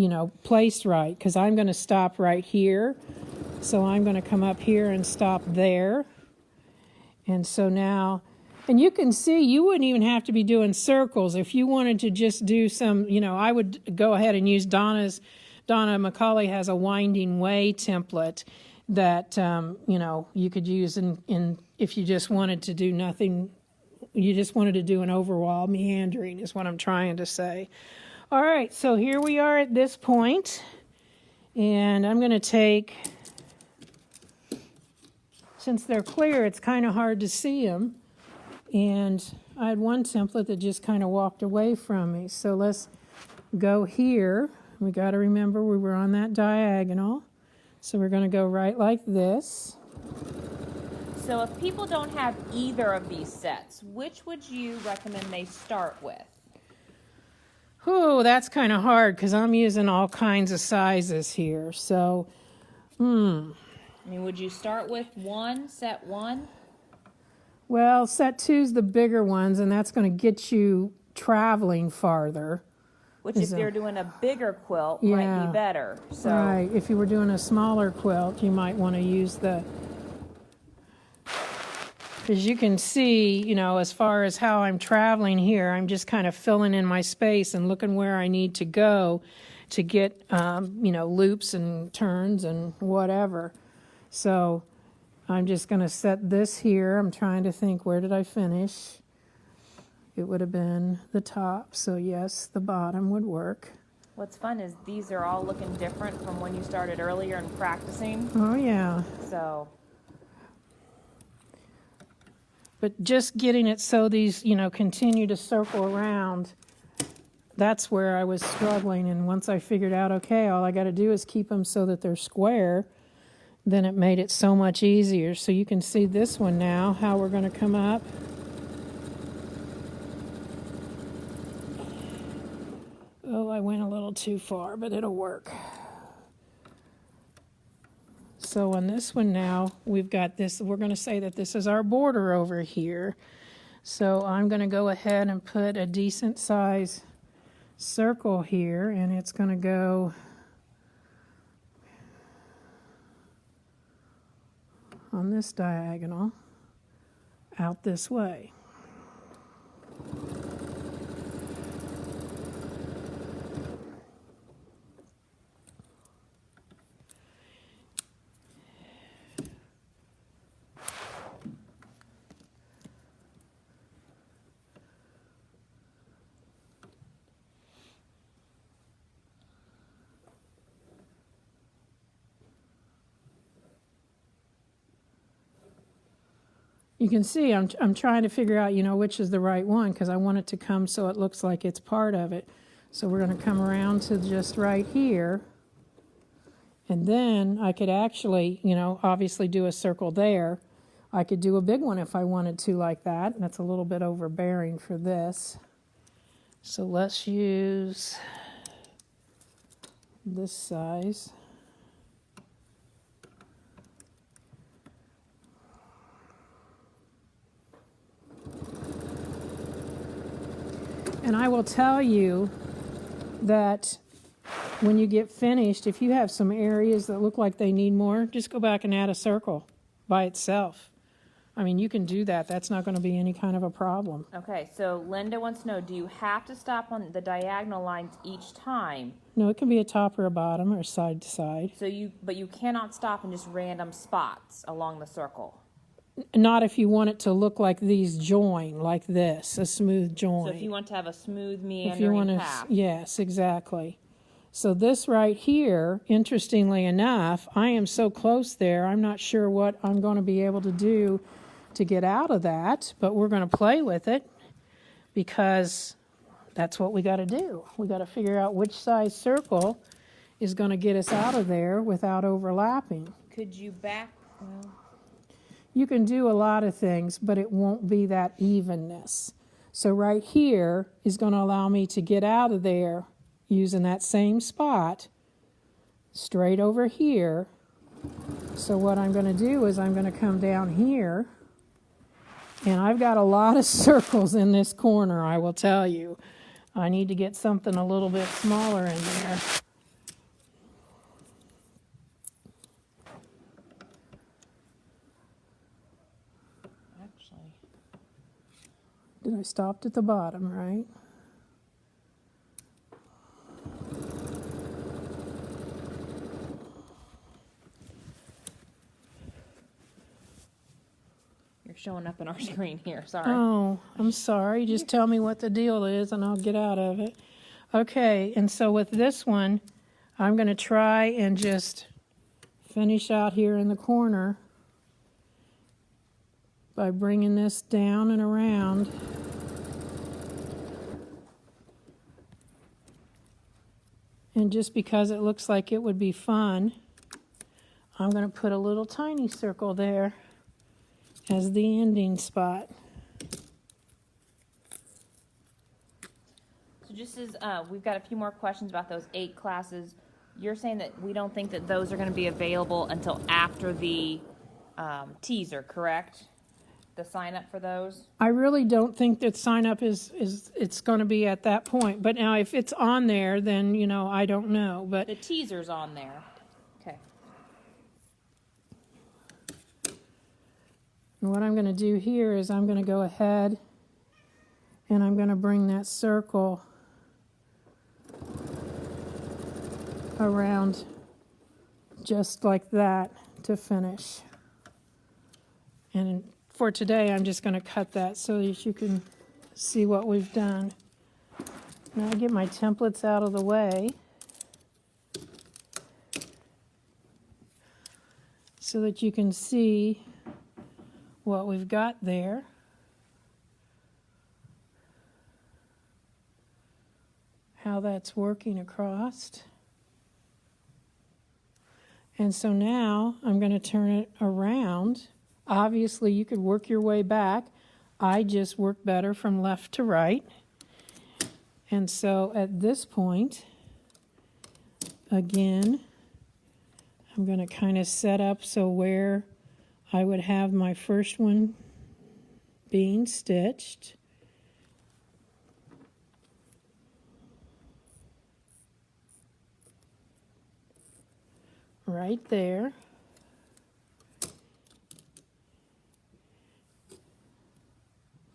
placed right, because I'm going to stop right here. So I'm going to come up here and stop there. And so now, and you can see you wouldn't even have to be doing circles. If you wanted to just do some, I would go ahead and use Donna McCauley has a Winding Way template that, you could use in if you just wanted to do nothing, you just wanted to do an overall meandering is what I'm trying to say. All right, so here we are at this point, and I'm going to take, since they're clear, it's kind of hard to see them, and I had one template that just kind of walked away from me. So let's go here. We got to remember we were on that diagonal. So we're going to go right like this. So if people don't have either of these sets, which would you recommend they start with? Oh, that's kind of hard because I'm using all kinds of sizes here. So, would you start with set one? Well, set two's the bigger ones, and that's going to get you traveling farther. Which, if you're doing a bigger quilt, might be better. So. Right. If you were doing a smaller quilt, you might want to use as you can see, as far as how I'm traveling here, I'm just kind of filling in my space and looking where I need to go to get, loops and turns and whatever. So I'm just going to set this here. I'm trying to think, where did I finish? It would have been the top, so yes, the bottom would work. What's fun is these are all looking different from when you started earlier and practicing. Oh, yeah. So. But just getting it so these, continue to circle around, that's where I was struggling. And once I figured out, okay, all I got to do is keep them so that they're square, then it made it so much easier. So you can see this one now, how we're going to come up. Oh, I went a little too far, but it'll work. So on this one now, we've got this, we're going to say that this is our border over here. So I'm going to go ahead and put a decent size circle here, and it's going to go on this diagonal out this way. You can see I'm trying to figure out, which is the right one, because I want it to come so it looks like it's part of it. So we're going to come around to just right here. And then I could actually, obviously do a circle there. I could do a big one if I wanted to like that. That's a little bit overbearing for this. So let's use this size. And I will tell you that when you get finished, if you have some areas that look like they need more, just go back and add a circle by itself. You can do that. That's not going to be any kind of a problem. Okay, so Linda wants to know, do you have to stop on the diagonal lines each time? No, it can be a top or a bottom or side to side. But you cannot stop in just random spots along the circle. Not if you want it to look like these join, like this, a smooth join. So if you want to have a smooth meandering path. Yes, exactly. So this right here, interestingly enough, I am so close there, I'm not sure what I'm going to be able to do to get out of that, but we're going to play with it because that's what we got to do. We got to figure out which size circle is going to get us out of there without overlapping. Could you back? You can do a lot of things, but it won't be that evenness. So right here is going to allow me to get out of there using that same spot straight over here So what I'm going to do is I'm going to come down here, and I've got a lot of circles in this corner, I will tell you. I need to get something a little bit smaller in there. Actually, Did I stop at the bottom, right? you're showing up on our screen here. Sorry. Oh, I'm sorry. Just tell me what the deal is and I'll get out of it. Okay, and so with this one, I'm going to try and just finish out here in the corner by bringing this down and around. And just because it looks like it would be fun, I'm going to put a little tiny circle there as the ending spot. So just as we've got a few more questions about those 8 classes, you're saying that we don't think that those are going to be available until after the teaser, correct? The sign up for those? I really don't think that sign up is it's going to be at that point. But now if it's on there, then, you know, I don't know. But The teaser's on there. Okay. and what I'm going to do here is I'm going to go ahead and I'm going to bring that circle around just like that to finish. And for today, I'm just going to cut that so that you can see what we've done. Now I get my templates out of the way so that you can see what we've got there. How that's working across. And so now I'm going to turn it around. Obviously, you could work your way back. I just work better from left to right. And so at this point, again, I'm going to kind of set up so where I would have my first one being stitched. Right there.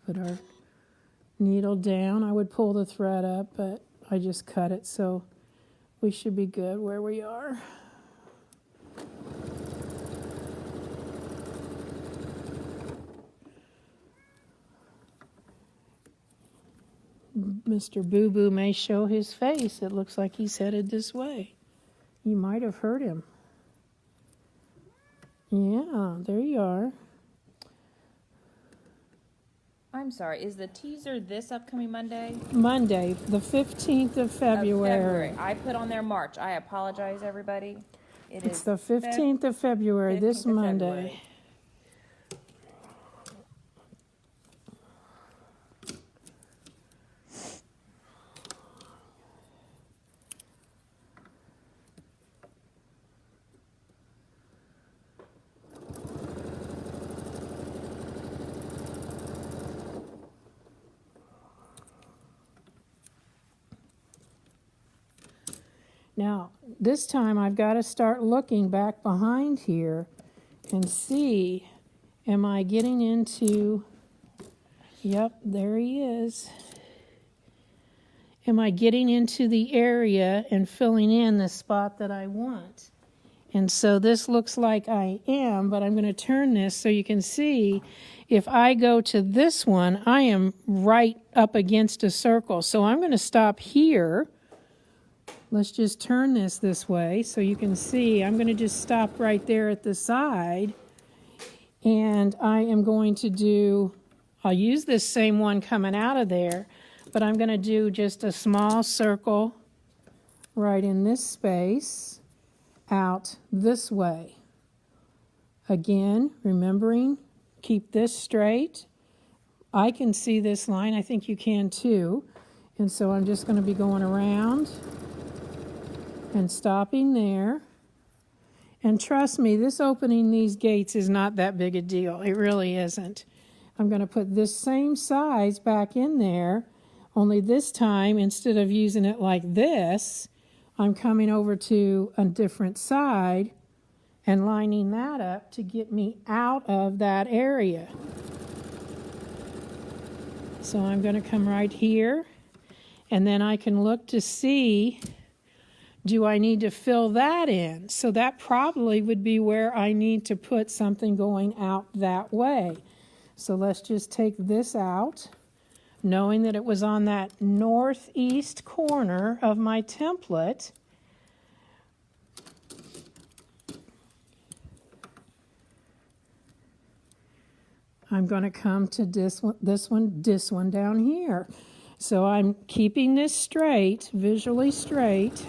Put our needle down. I would pull the thread up, but I just cut it, so we should be good where we are. Mr. Boo Boo may show his face. It looks like he's headed this way. You might have heard him. Yeah, there you are. I'm sorry, is the teaser this upcoming Monday? Monday, the 15th of February. I put on there March. I apologize, everybody. It's the 15th of February, this 15th of Monday. February. Now, this time I've got to start looking back behind here and see, am I getting into, yep, there he is. Am I getting into the area and filling in the spot that I want? And so this looks like I am, but I'm going to turn this so you can see if I go to this one, I am right up against a circle. So I'm going to stop here. Let's just turn this way so you can see. I'm going to just stop right there at the side. And I am going to do, I'll use this same one coming out of there, but I'm going to do just a small circle right in this space out this way. Again, remembering, keep this straight. I can see this line. I think you can too. And so I'm just going to be going around and stopping there. And trust me, this opening these gates is not that big a deal. It really isn't. I'm going to put this same size back in there, only this time, instead of using it like this, I'm coming over to a different side and lining that up to get me out of that area. So I'm going to come right here, and then I can look to see, do I need to fill that in? So that probably would be where I need to put something going out that way. So let's just take this out, knowing that it was on that northeast corner of my template. I'm going to come to this one down here. So I'm keeping this straight, visually straight,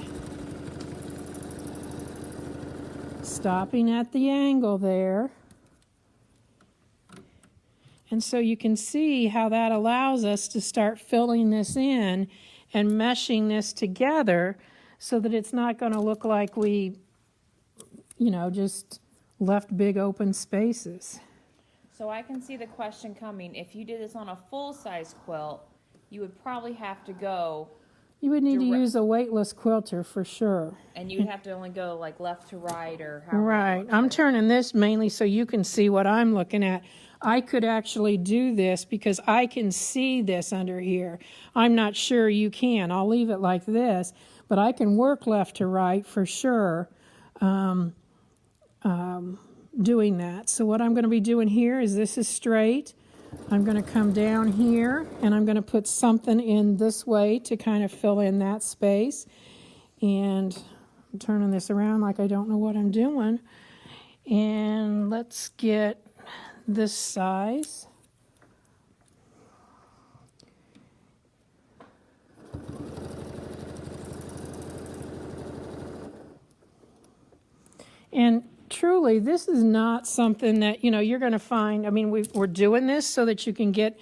stopping at the angle there. And so you can see how that allows us to start filling this in and meshing this together so that it's not going to look like we, just left big open spaces. So I can see the question coming. If you did this on a full-size quilt, you would probably have to go... You would need to use a weightless quilter for sure. And you would have to only go like left to right or however. Right. I'm turning this mainly so you can see what I'm looking at. I could actually do this because I can see this under here. I'm not sure you can. I'll leave it like this, but I can work left to right for sure doing that. So what I'm going to be doing here is this is straight. I'm going to come down here and I'm going to put something in this way to kind of fill in that space. And I'm turning this around like I don't know what I'm doing. And let's get this size. And truly, this is not something that, you're going to find. I mean, we're doing this so that you can get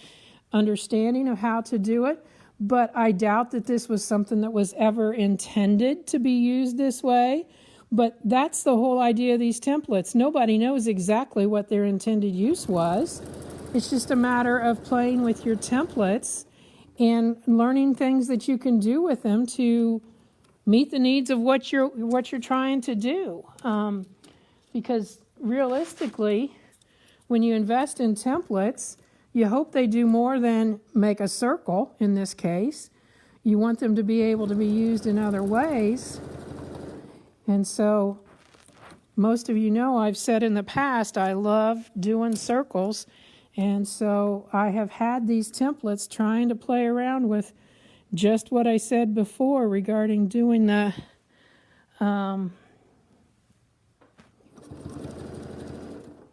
understanding of how to do it, but I doubt that this was something that was ever intended to be used this way. But that's the whole idea of these templates. Nobody knows exactly what their intended use was. It's just a matter of playing with your templates and learning things that you can do with them to meet the needs of what you're trying to do. Because realistically, when you invest in templates, you hope they do more than make a circle in this case. You want them to be able to be used in other ways. And so most of you know I've said in the past I love doing circles. And so I have had these templates trying to play around with just what I said before regarding doing the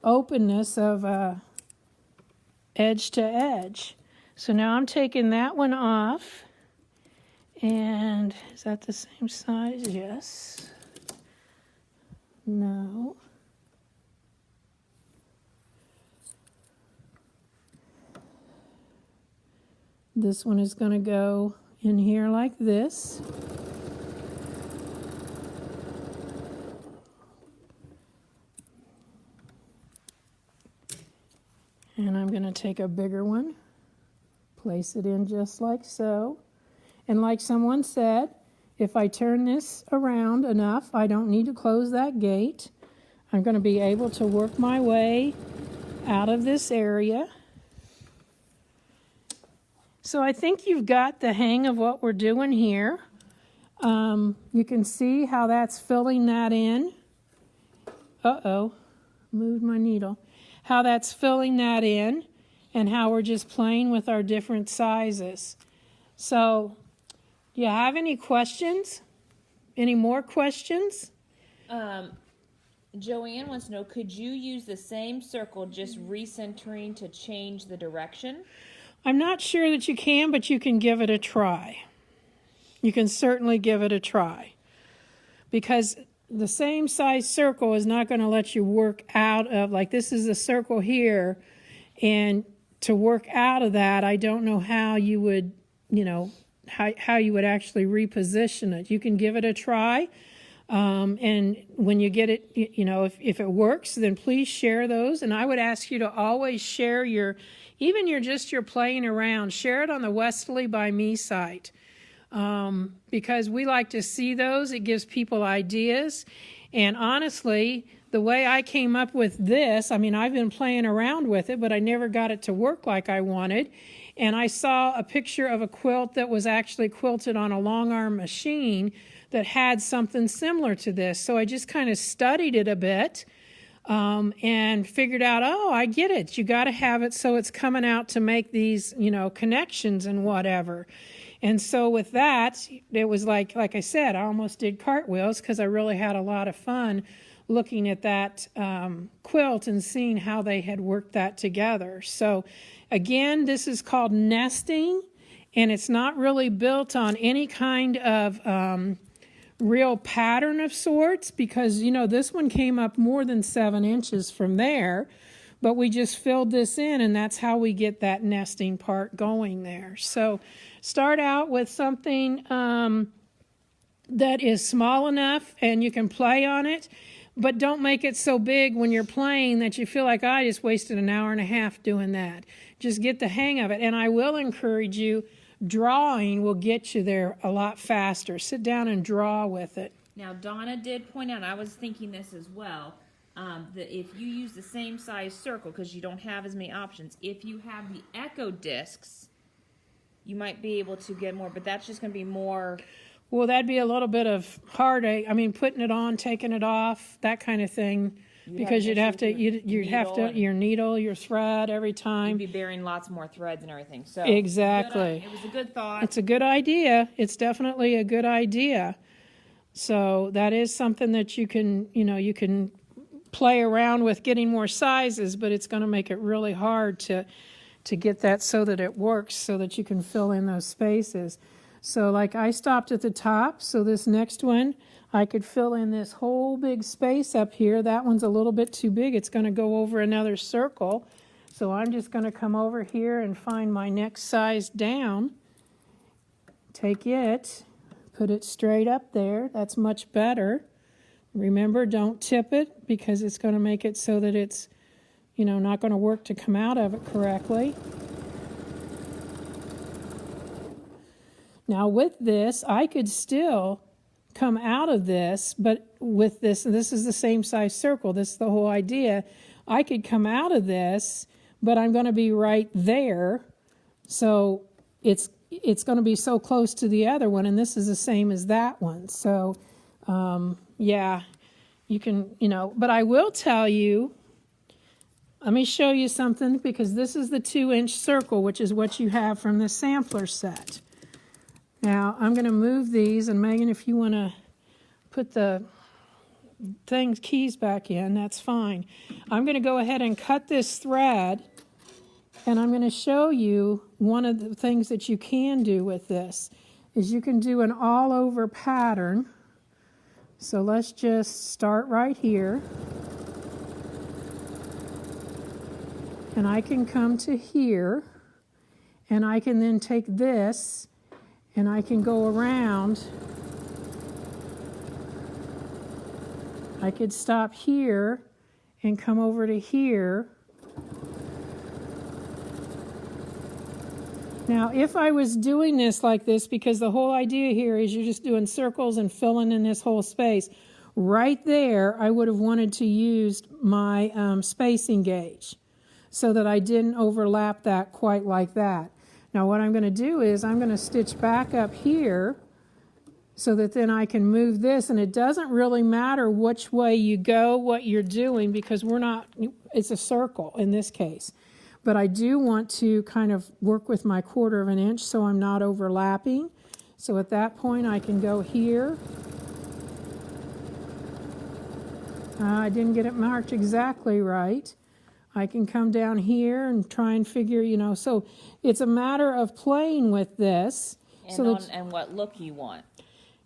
openness of edge to edge. So now I'm taking that one off. And is that the same size? Yes. No. This one is going to go in here like this. And I'm going to take a bigger one, place it in just like so. And like someone said, if I turn this around enough, I don't need to close that gate. I'm going to be able to work my way out of this area. So I think you've got the hang of what we're doing here. You can see how that's filling that in. Uh-oh, moved my needle. How that's filling that in and how we're just playing with our different sizes. So, do you have any questions? Any more questions? Joanne wants to know, could you use the same circle, just recentering to change the direction? I'm not sure that you can, but you can give it a try. You can certainly give it a try. Because the same size circle is not going to let you work out of, like this is a circle here, and to work out of that, I don't know how you would, how you would actually reposition it. You can give it a try. And when you get it, if it works, then please share those. And I would ask you to always share your playing around. Share it on the Westalee by Me site, because we like to see those. It gives people ideas. And honestly, the way I came up with this, I've been playing around with it, but I never got it to work like I wanted. And I saw a picture of a quilt that was actually quilted on a long arm machine that had something similar to this. So I just kind of studied it a bit, and figured out, I get it. You got to have it so it's coming out to make these, connections and whatever. And so with that, it was like I said, I almost did cartwheels because I really had a lot of fun looking at that quilt and seeing how they had worked that together. So again, this is called nesting, and it's not really built on any kind of real pattern of sorts, because this one came up more than 7 inches from there, but we just filled this in, and that's how we get that nesting part going there. So start out with something that is small enough and you can play on it, but don't make it so big when you're playing that you feel like, I just wasted an hour and a half doing that. Just get the hang of it. And I will encourage you, drawing will get you there a lot faster. Sit down and draw with it. Now, Donna did point out, I was thinking this as well, that if you use the same size circle, because you don't have as many options, if you have the echo discs, you might be able to get more, but that's just going to be more. Well, that'd be a little bit of heartache. Putting it on, taking it off, that kind of thing. Because you'd have to your needle, your thread every time. You'd be burying lots more threads and everything. So exactly. It was a good thought. It's a good idea. It's definitely a good idea. So that is something that you can play around with getting more sizes, but it's going to make it really hard to get that so that it works, so that you can fill in those spaces. So like I stopped at the top, so this next one, I could fill in this whole big space up here. That one's a little bit too big. It's going to go over another circle. So I'm just going to come over here and find my next size down. Take it, put it straight up there. That's much better. Remember, don't tip it, because it's going to make it so that it's, not going to work to come out of it correctly. Now with this, I could still come out of this, but with this, and this is the same size circle, this is the whole idea, I could come out of this, but I'm going to be right there, so it's going to be so close to the other one, and this is the same as that one. So yeah, you can, but I will tell you, let me show you something, because this is the 2-inch circle, which is what you have from the sampler set. Now, I'm going to move these, and Megan, if you want to put the keys back in, that's fine. I'm going to go ahead and cut this thread, and I'm going to show you one of the things that you can do with this, is you can do an all-over pattern. So let's just start right here. And I can come to here, and I can then take this, and I can go around. I could stop here and come over to here. Now, if I was doing this like this, because the whole idea here is you're just doing circles and filling in this whole space, right there I would have wanted to use my spacing gauge so that I didn't overlap that quite like that. Now what I'm going to do is I'm going to stitch back up here so that then I can move this, and it doesn't really matter which way you go, what you're doing, because it's a circle in this case. But I do want to kind of work with my 1/4 of an inch so I'm not overlapping. So at that point I can go here. I didn't get it marked exactly right. I can come down here and try and figure, so it's a matter of playing with this. And what look you want.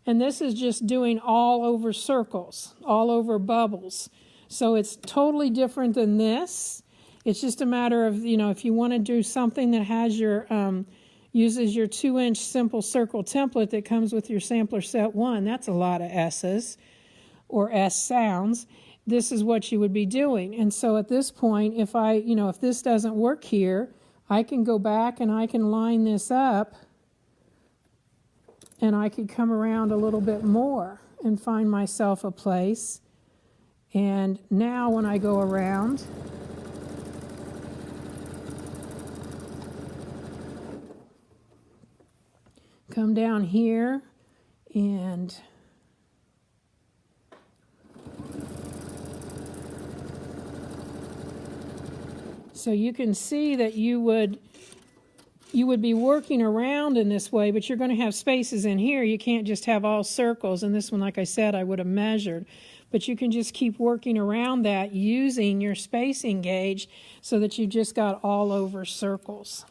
And this is just doing all over circles, all over bubbles. So it's totally different than this. It's just a matter of, if you want to do something that has uses your 2-inch simple circle template that comes with your sampler set 1, that's a lot of S's. or S sounds, this is what you would be doing. And so at this point, if if this doesn't work here, I can go back and I can line this up, and I could come around a little bit more and find myself a place. And now when I go around, come down here, and so you can see that you would be working around in this way, but you're going to have spaces in here. You can't just have all circles. And this one, like I said, I would have measured. But you can just keep working around that using your spacing gauge so that you just got all over circles.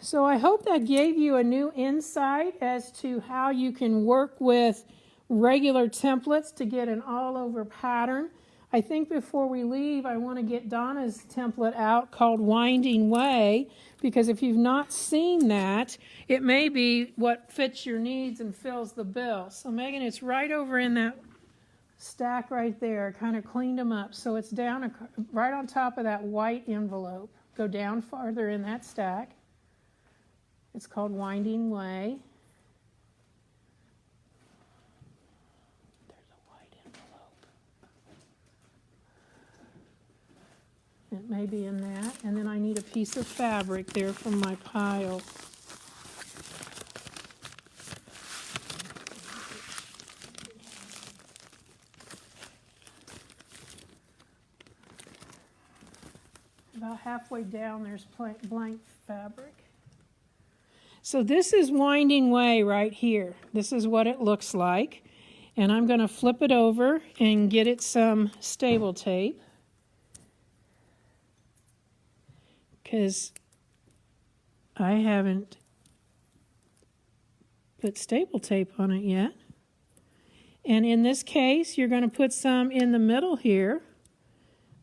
So I hope that gave you a new insight as to how you can work with regular templates to get an all-over pattern. I think before we leave, I want to get Donna's template out called Winding Way, because if you've not seen that, it may be what fits your needs and fills the bill. So Megan, it's right over in that stack right there. I kind of cleaned them up. So it's down right on top of that white envelope. Go down farther in that stack. It's called Winding Way. It may be in that. And then I need a piece of fabric there from my pile. About halfway down, there's blank fabric. So this is Winding Way right here. This is what it looks like. And I'm going to flip it over and get it some stable tape, because I haven't put stable tape on it yet. And in this case, you're going to put some in the middle here,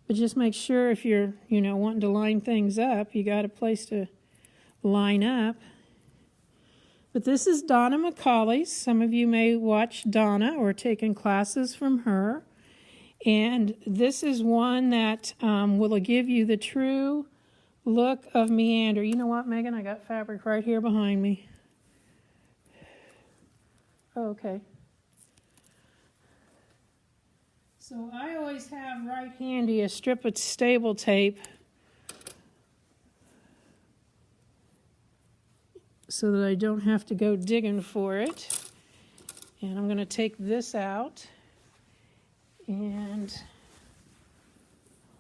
but just make sure if you're, wanting to line things up, you got a place to line up. But this is Donna McCauley's. Some of you may watch Donna or taken classes from her. And this is one that will give you the true look of meander. You know what, Megan? I got fabric right here behind me. Oh, okay. So I always have right handy a strip of stable tape so that I don't have to go digging for it. And I'm going to take this out, and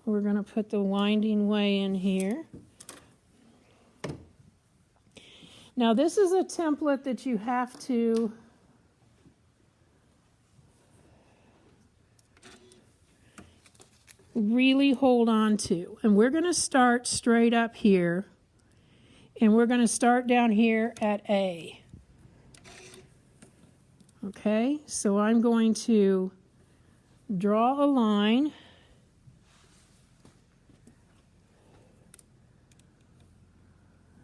we're going to put the Winding Way in here. Now this is a template that you have to really hold on to. And we're going to start straight up here, and we're going to start down here at A. Okay, so I'm going to draw a line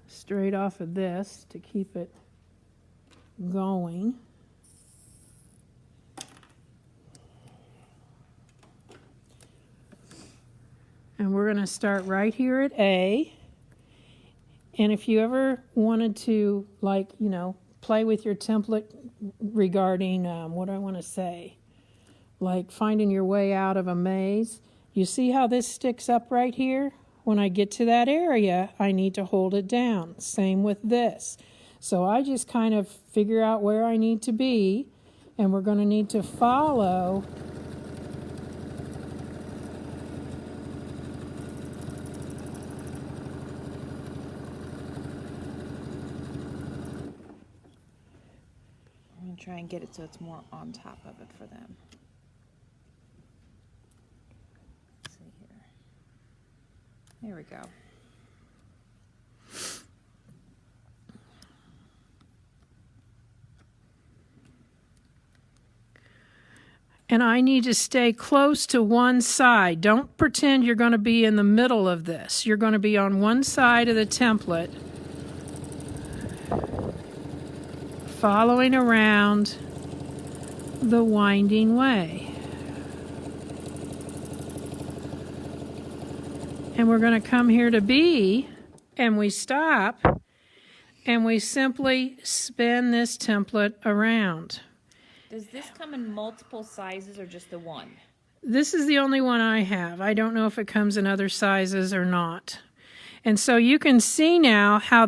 straight off of this to keep it going. And we're going to start right here at A. And if you ever wanted to, play with your template regarding, what do I want to say? Like finding your way out of a maze. You see how this sticks up right here? When I get to that area, I need to hold it down. Same with this. So I just kind of figure out where I need to be, and we're going to need to follow I'm going to try and get it so it's more on top of it for them. Let's see here. There we go. And I need to stay close to one side. Don't pretend you're going to be in the middle of this. You're going to be on one side of the template, following around the winding way. And we're going to come here to B, and we stop, and we simply spin this template around. Does this come in multiple sizes or just the one? This is the only one I have. I don't know if it comes in other sizes or not. And so you can see now how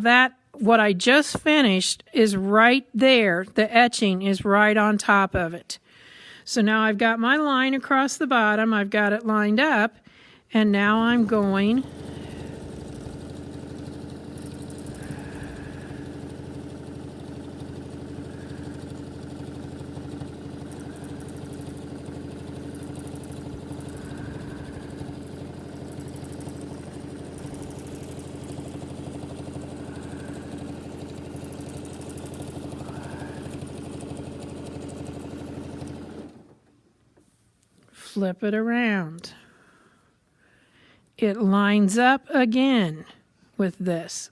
what I just finished is right there. The etching is right on top of it. So now I've got my line across the bottom. I've got it lined up. And now I'm going flip it around. It lines up again with this.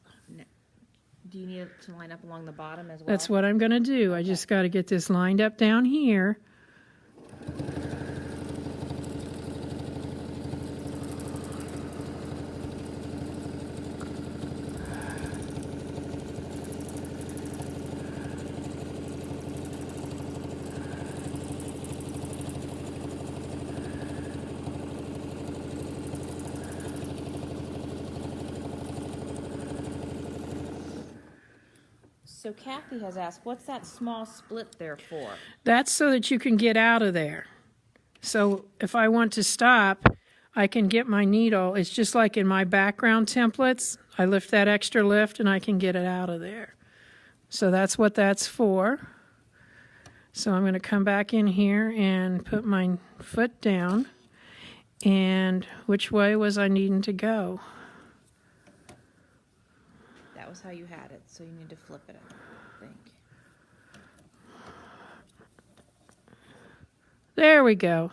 Do you need it to line up along the bottom as well? That's what I'm going to do. Okay. I just got to get this lined up down here. So Kathy has asked, what's that small split there for? That's so that you can get out of there. So if I want to stop, I can get my needle. It's just like in my background templates. I lift that extra lift and I can get it out of there. So that's what that's for. So I'm going to come back in here and put my foot down. And which way was I needing to go? That was how you had it, so you need to flip it, I think. There we go.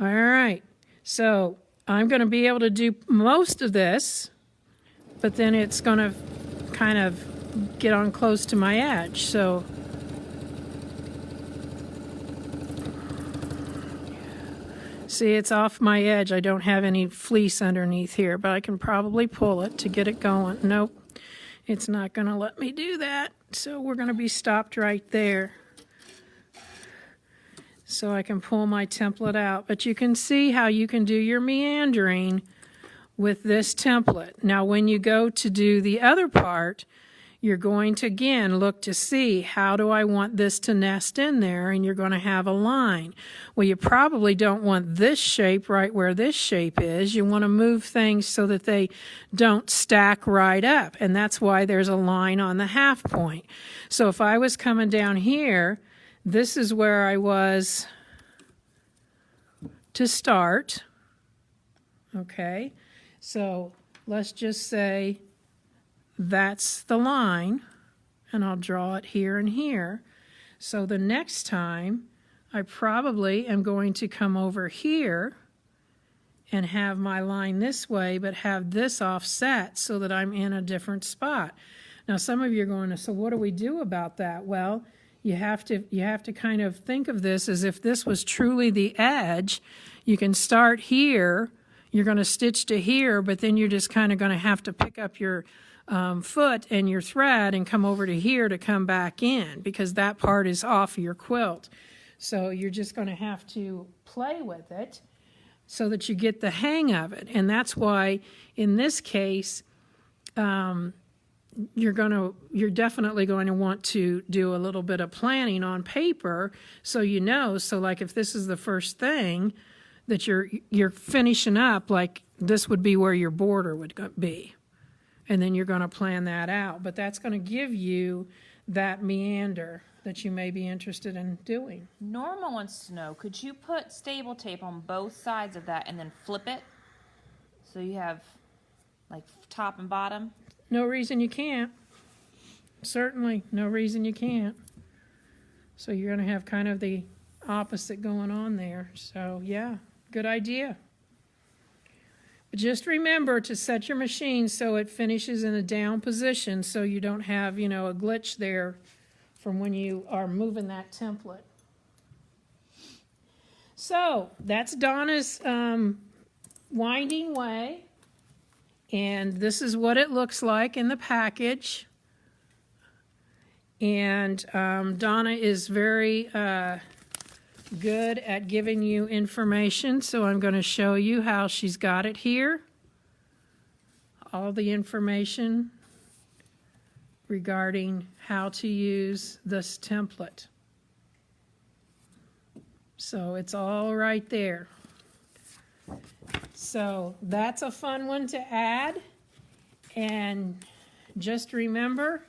All right. So I'm going to be able to do most of this, but then it's going to kind of get on close to my edge. So see, it's off my edge. I don't have any fleece underneath here, but I can probably pull it to get it going. Nope. It's not going to let me do that, so we're going to be stopped right there. So I can pull my template out. But you can see how you can do your meandering with this template. Now when you go to do the other part, you're going to again look to see how do I want this to nest in there, and you're going to have a line. Well, you probably don't want this shape right where this shape is. You want to move things so that they don't stack right up, and that's why there's a line on the half point. So if I was coming down here, this is where I was to start. Okay, so let's just say that's the line, and I'll draw it here and here. So the next time, I probably am going to come over here and have my line this way, but have this offset so that I'm in a different spot. Now some of you are going, so what do we do about that? Well, you have to kind of think of this as if this was truly the edge. You can start here, you're going to stitch to here, but then you're just kind of going to have to pick up your foot and your thread and come over to here to come back in, because that part is off your quilt. So you're just going to have to play with it so that you get the hang of it. And that's why in this case you're definitely going to want to do a little bit of planning on paper, so you know. So like if this is the first thing that you're finishing up, like this would be where your border would be. And then you're going to plan that out. But that's going to give you that meander that you may be interested in doing. Norma wants to know, could you put stable tape on both sides of that and then flip it? So you have like top and bottom? No reason you can't. Certainly, no reason you can't. So you're going to have kind of the opposite going on there. So yeah, good idea. But just remember to set your machine so it finishes in a down position, so you don't have, a glitch there from when you are moving that template. So that's Donna's winding way, and this is what it looks like in the package. And Donna is very good at giving you information, so I'm going to show you how she's got it here. All the information regarding how to use this template. So it's all right there. So that's a fun one to add. And just remember,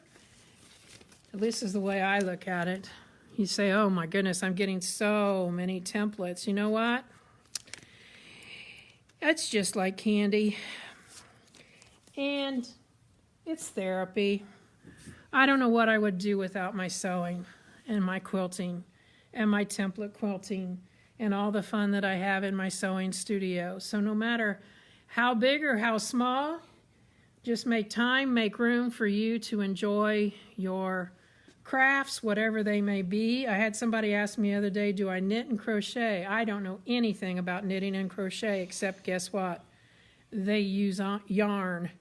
this is the way I look at it. You say, oh my goodness, I'm getting so many templates. You know what? It's just like candy. And it's therapy. I don't know what I would do without my sewing and my quilting and my template quilting and all the fun that I have in my sewing studio. So no matter how big or how small, just make time, make room for you to enjoy your crafts, whatever they may be. I had somebody ask me the other day, do I knit and crochet? I don't know anything about knitting and crochet, except guess what? They use yarn.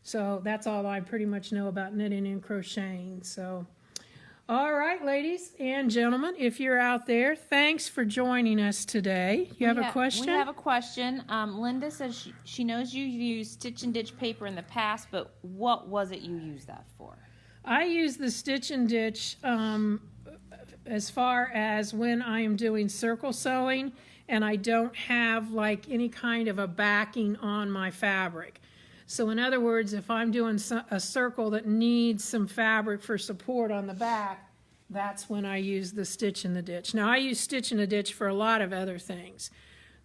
So that's all I pretty much know about knitting and crocheting. So, all right, ladies and gentlemen, if you're out there, thanks for joining us today. You have a question? We have a question. Linda says she knows you've used Stitch and Ditch paper in the past, but what was it you used that for? I use the Stitch and Ditch as far as when I am doing circle sewing and I don't have like any kind of a backing on my fabric. So in other words, if I'm doing a circle that needs some fabric for support on the back, that's when I use the Stitch in the Ditch. Now I use Stitch in the Ditch for a lot of other things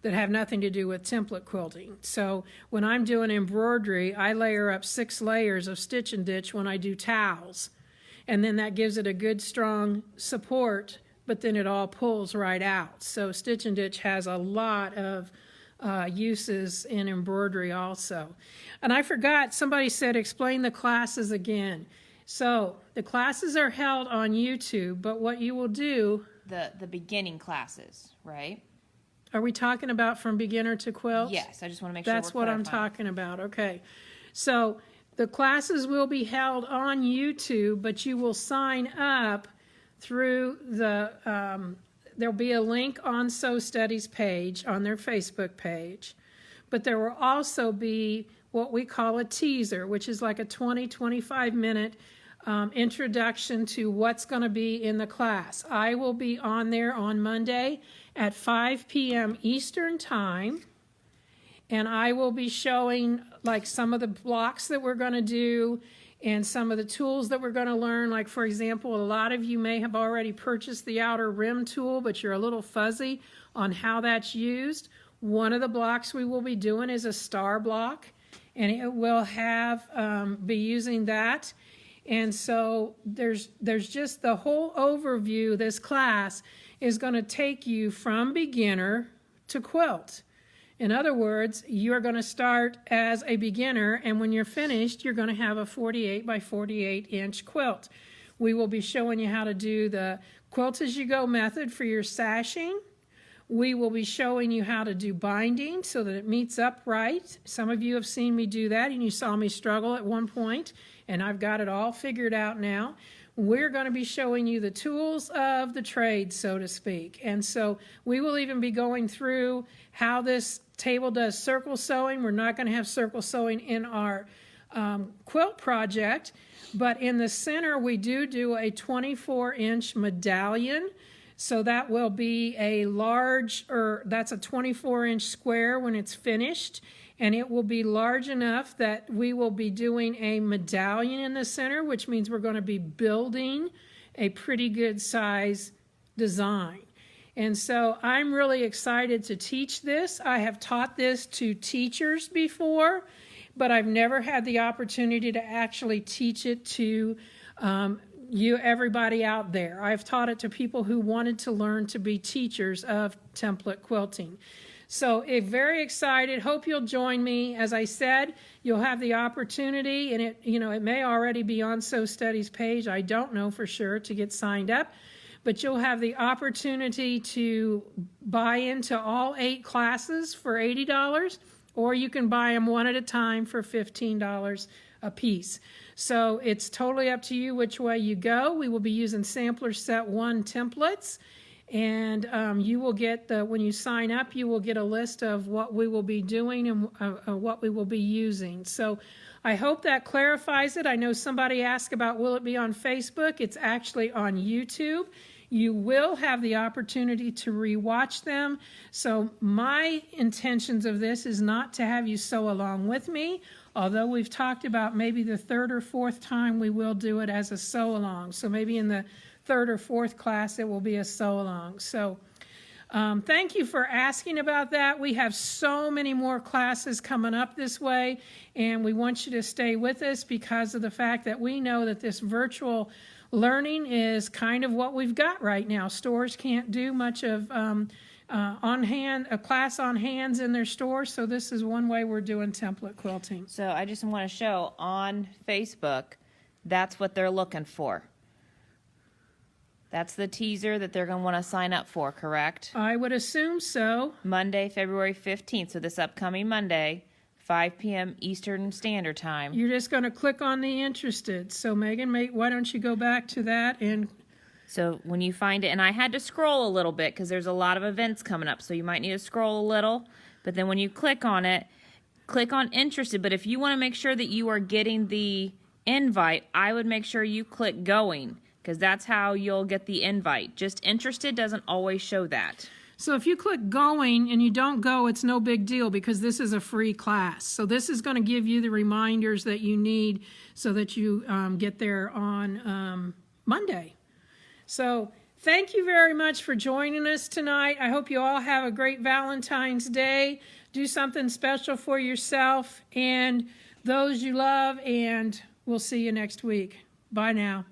that have nothing to do with template quilting. So when I'm doing embroidery, I layer up 6 layers of Stitch and Ditch when I do towels. And then that gives it a good strong support, but then it all pulls right out. So Stitch and Ditch has a lot of uses in embroidery also. And I forgot, somebody said explain the classes again. So the classes are held on YouTube, but what you will do... The beginning classes, right? Are we talking about from beginner to quilt? Yes, I just want to make sure that's what I'm talking about. Okay. So the classes will be held on YouTube, but you will sign up through the, there'll be a link on Sew Studies page, on their Facebook page, but there will also be what we call a teaser, which is like a 20-25 minute introduction to what's going to be in the class. I will be on there on Monday at 5 p.m. Eastern Time, and I will be showing like some of the blocks that we're going to do and some of the tools that we're going to learn. Like, for example, a lot of you may have already purchased the outer rim tool, but you're a little fuzzy on how that's used. One of the blocks we will be doing is a star block, and it will have be using that. And so there's just the whole overview. This class is going to take you from beginner to quilt. In other words, you're going to start as a beginner, and when you're finished, you're going to have a 48 by 48 inch quilt. We will be showing you how to do the quilt as you go method for your sashing. We will be showing you how to do binding so that it meets up right. Some of you have seen me do that, and you saw me struggle at one point, and I've got it all figured out now. We're going to be showing you the tools of the trade, so to speak. And so we will even be going through how this table does circle sewing. We're not going to have circle sewing in our quilt project, but in the center we do a 24-inch medallion. So that will be a large, or that's a 24-inch square when it's finished, and it will be large enough that we will be doing a medallion in the center, which means we're going to be building a pretty good size design. And so I'm really excited to teach this. I have taught this to teachers before, but I've never had the opportunity to actually teach it to everybody out there. I've taught it to people who wanted to learn to be teachers of template quilting. So very excited. Hope you'll join me. As I said, you'll have the opportunity, and it may already be on Sew Studies page. I don't know for sure to get signed up. but you'll have the opportunity to buy into all 8 classes for $80, or you can buy them one at a time for $15 a piece. So it's totally up to you which way you go. We will be using Sampler Set 1 templates, and you will get when you sign up, you will get a list of what we will be doing and what we will be using. So I hope that clarifies it. I know somebody asked about, will it be on Facebook? It's actually on YouTube. You will have the opportunity to rewatch them. So my intentions of this is not to have you sew along with me, although we've talked about maybe the 3rd or 4th time we will do it as a sew along. So maybe in the 3rd or 4th class it will be a sew along. So thank you for asking about that. We have so many more classes coming up this way, and we want you to stay with us because of the fact that we know that this virtual learning is kind of what we've got right now. Stores can't do much of a class on hands in their stores, so this is one way we're doing template quilting. So I just want to show on Facebook, that's what they're looking for. That's the teaser that they're going to want to sign up for, correct? I would assume so. Monday, February 15th, so this upcoming Monday, 5 p.m. Eastern Standard Time. You're just going to click on the interested. So Megan, why don't you go back to that and... So when you find it, and I had to scroll a little bit because there's a lot of events coming up, so you might need to scroll a little. But then when you click on it, click on interested. But if you want to make sure that you are getting the invite, I would make sure you click going, because that's how you'll get the invite. Just interested doesn't always show that. So if you click going and you don't go, it's no big deal because this is a free class. So this is going to give you the reminders that you need so that you get there on Monday. So thank you very much for joining us tonight. I hope you all have a great Valentine's Day. Do something special for yourself and those you love, and we'll see you next week. Bye now.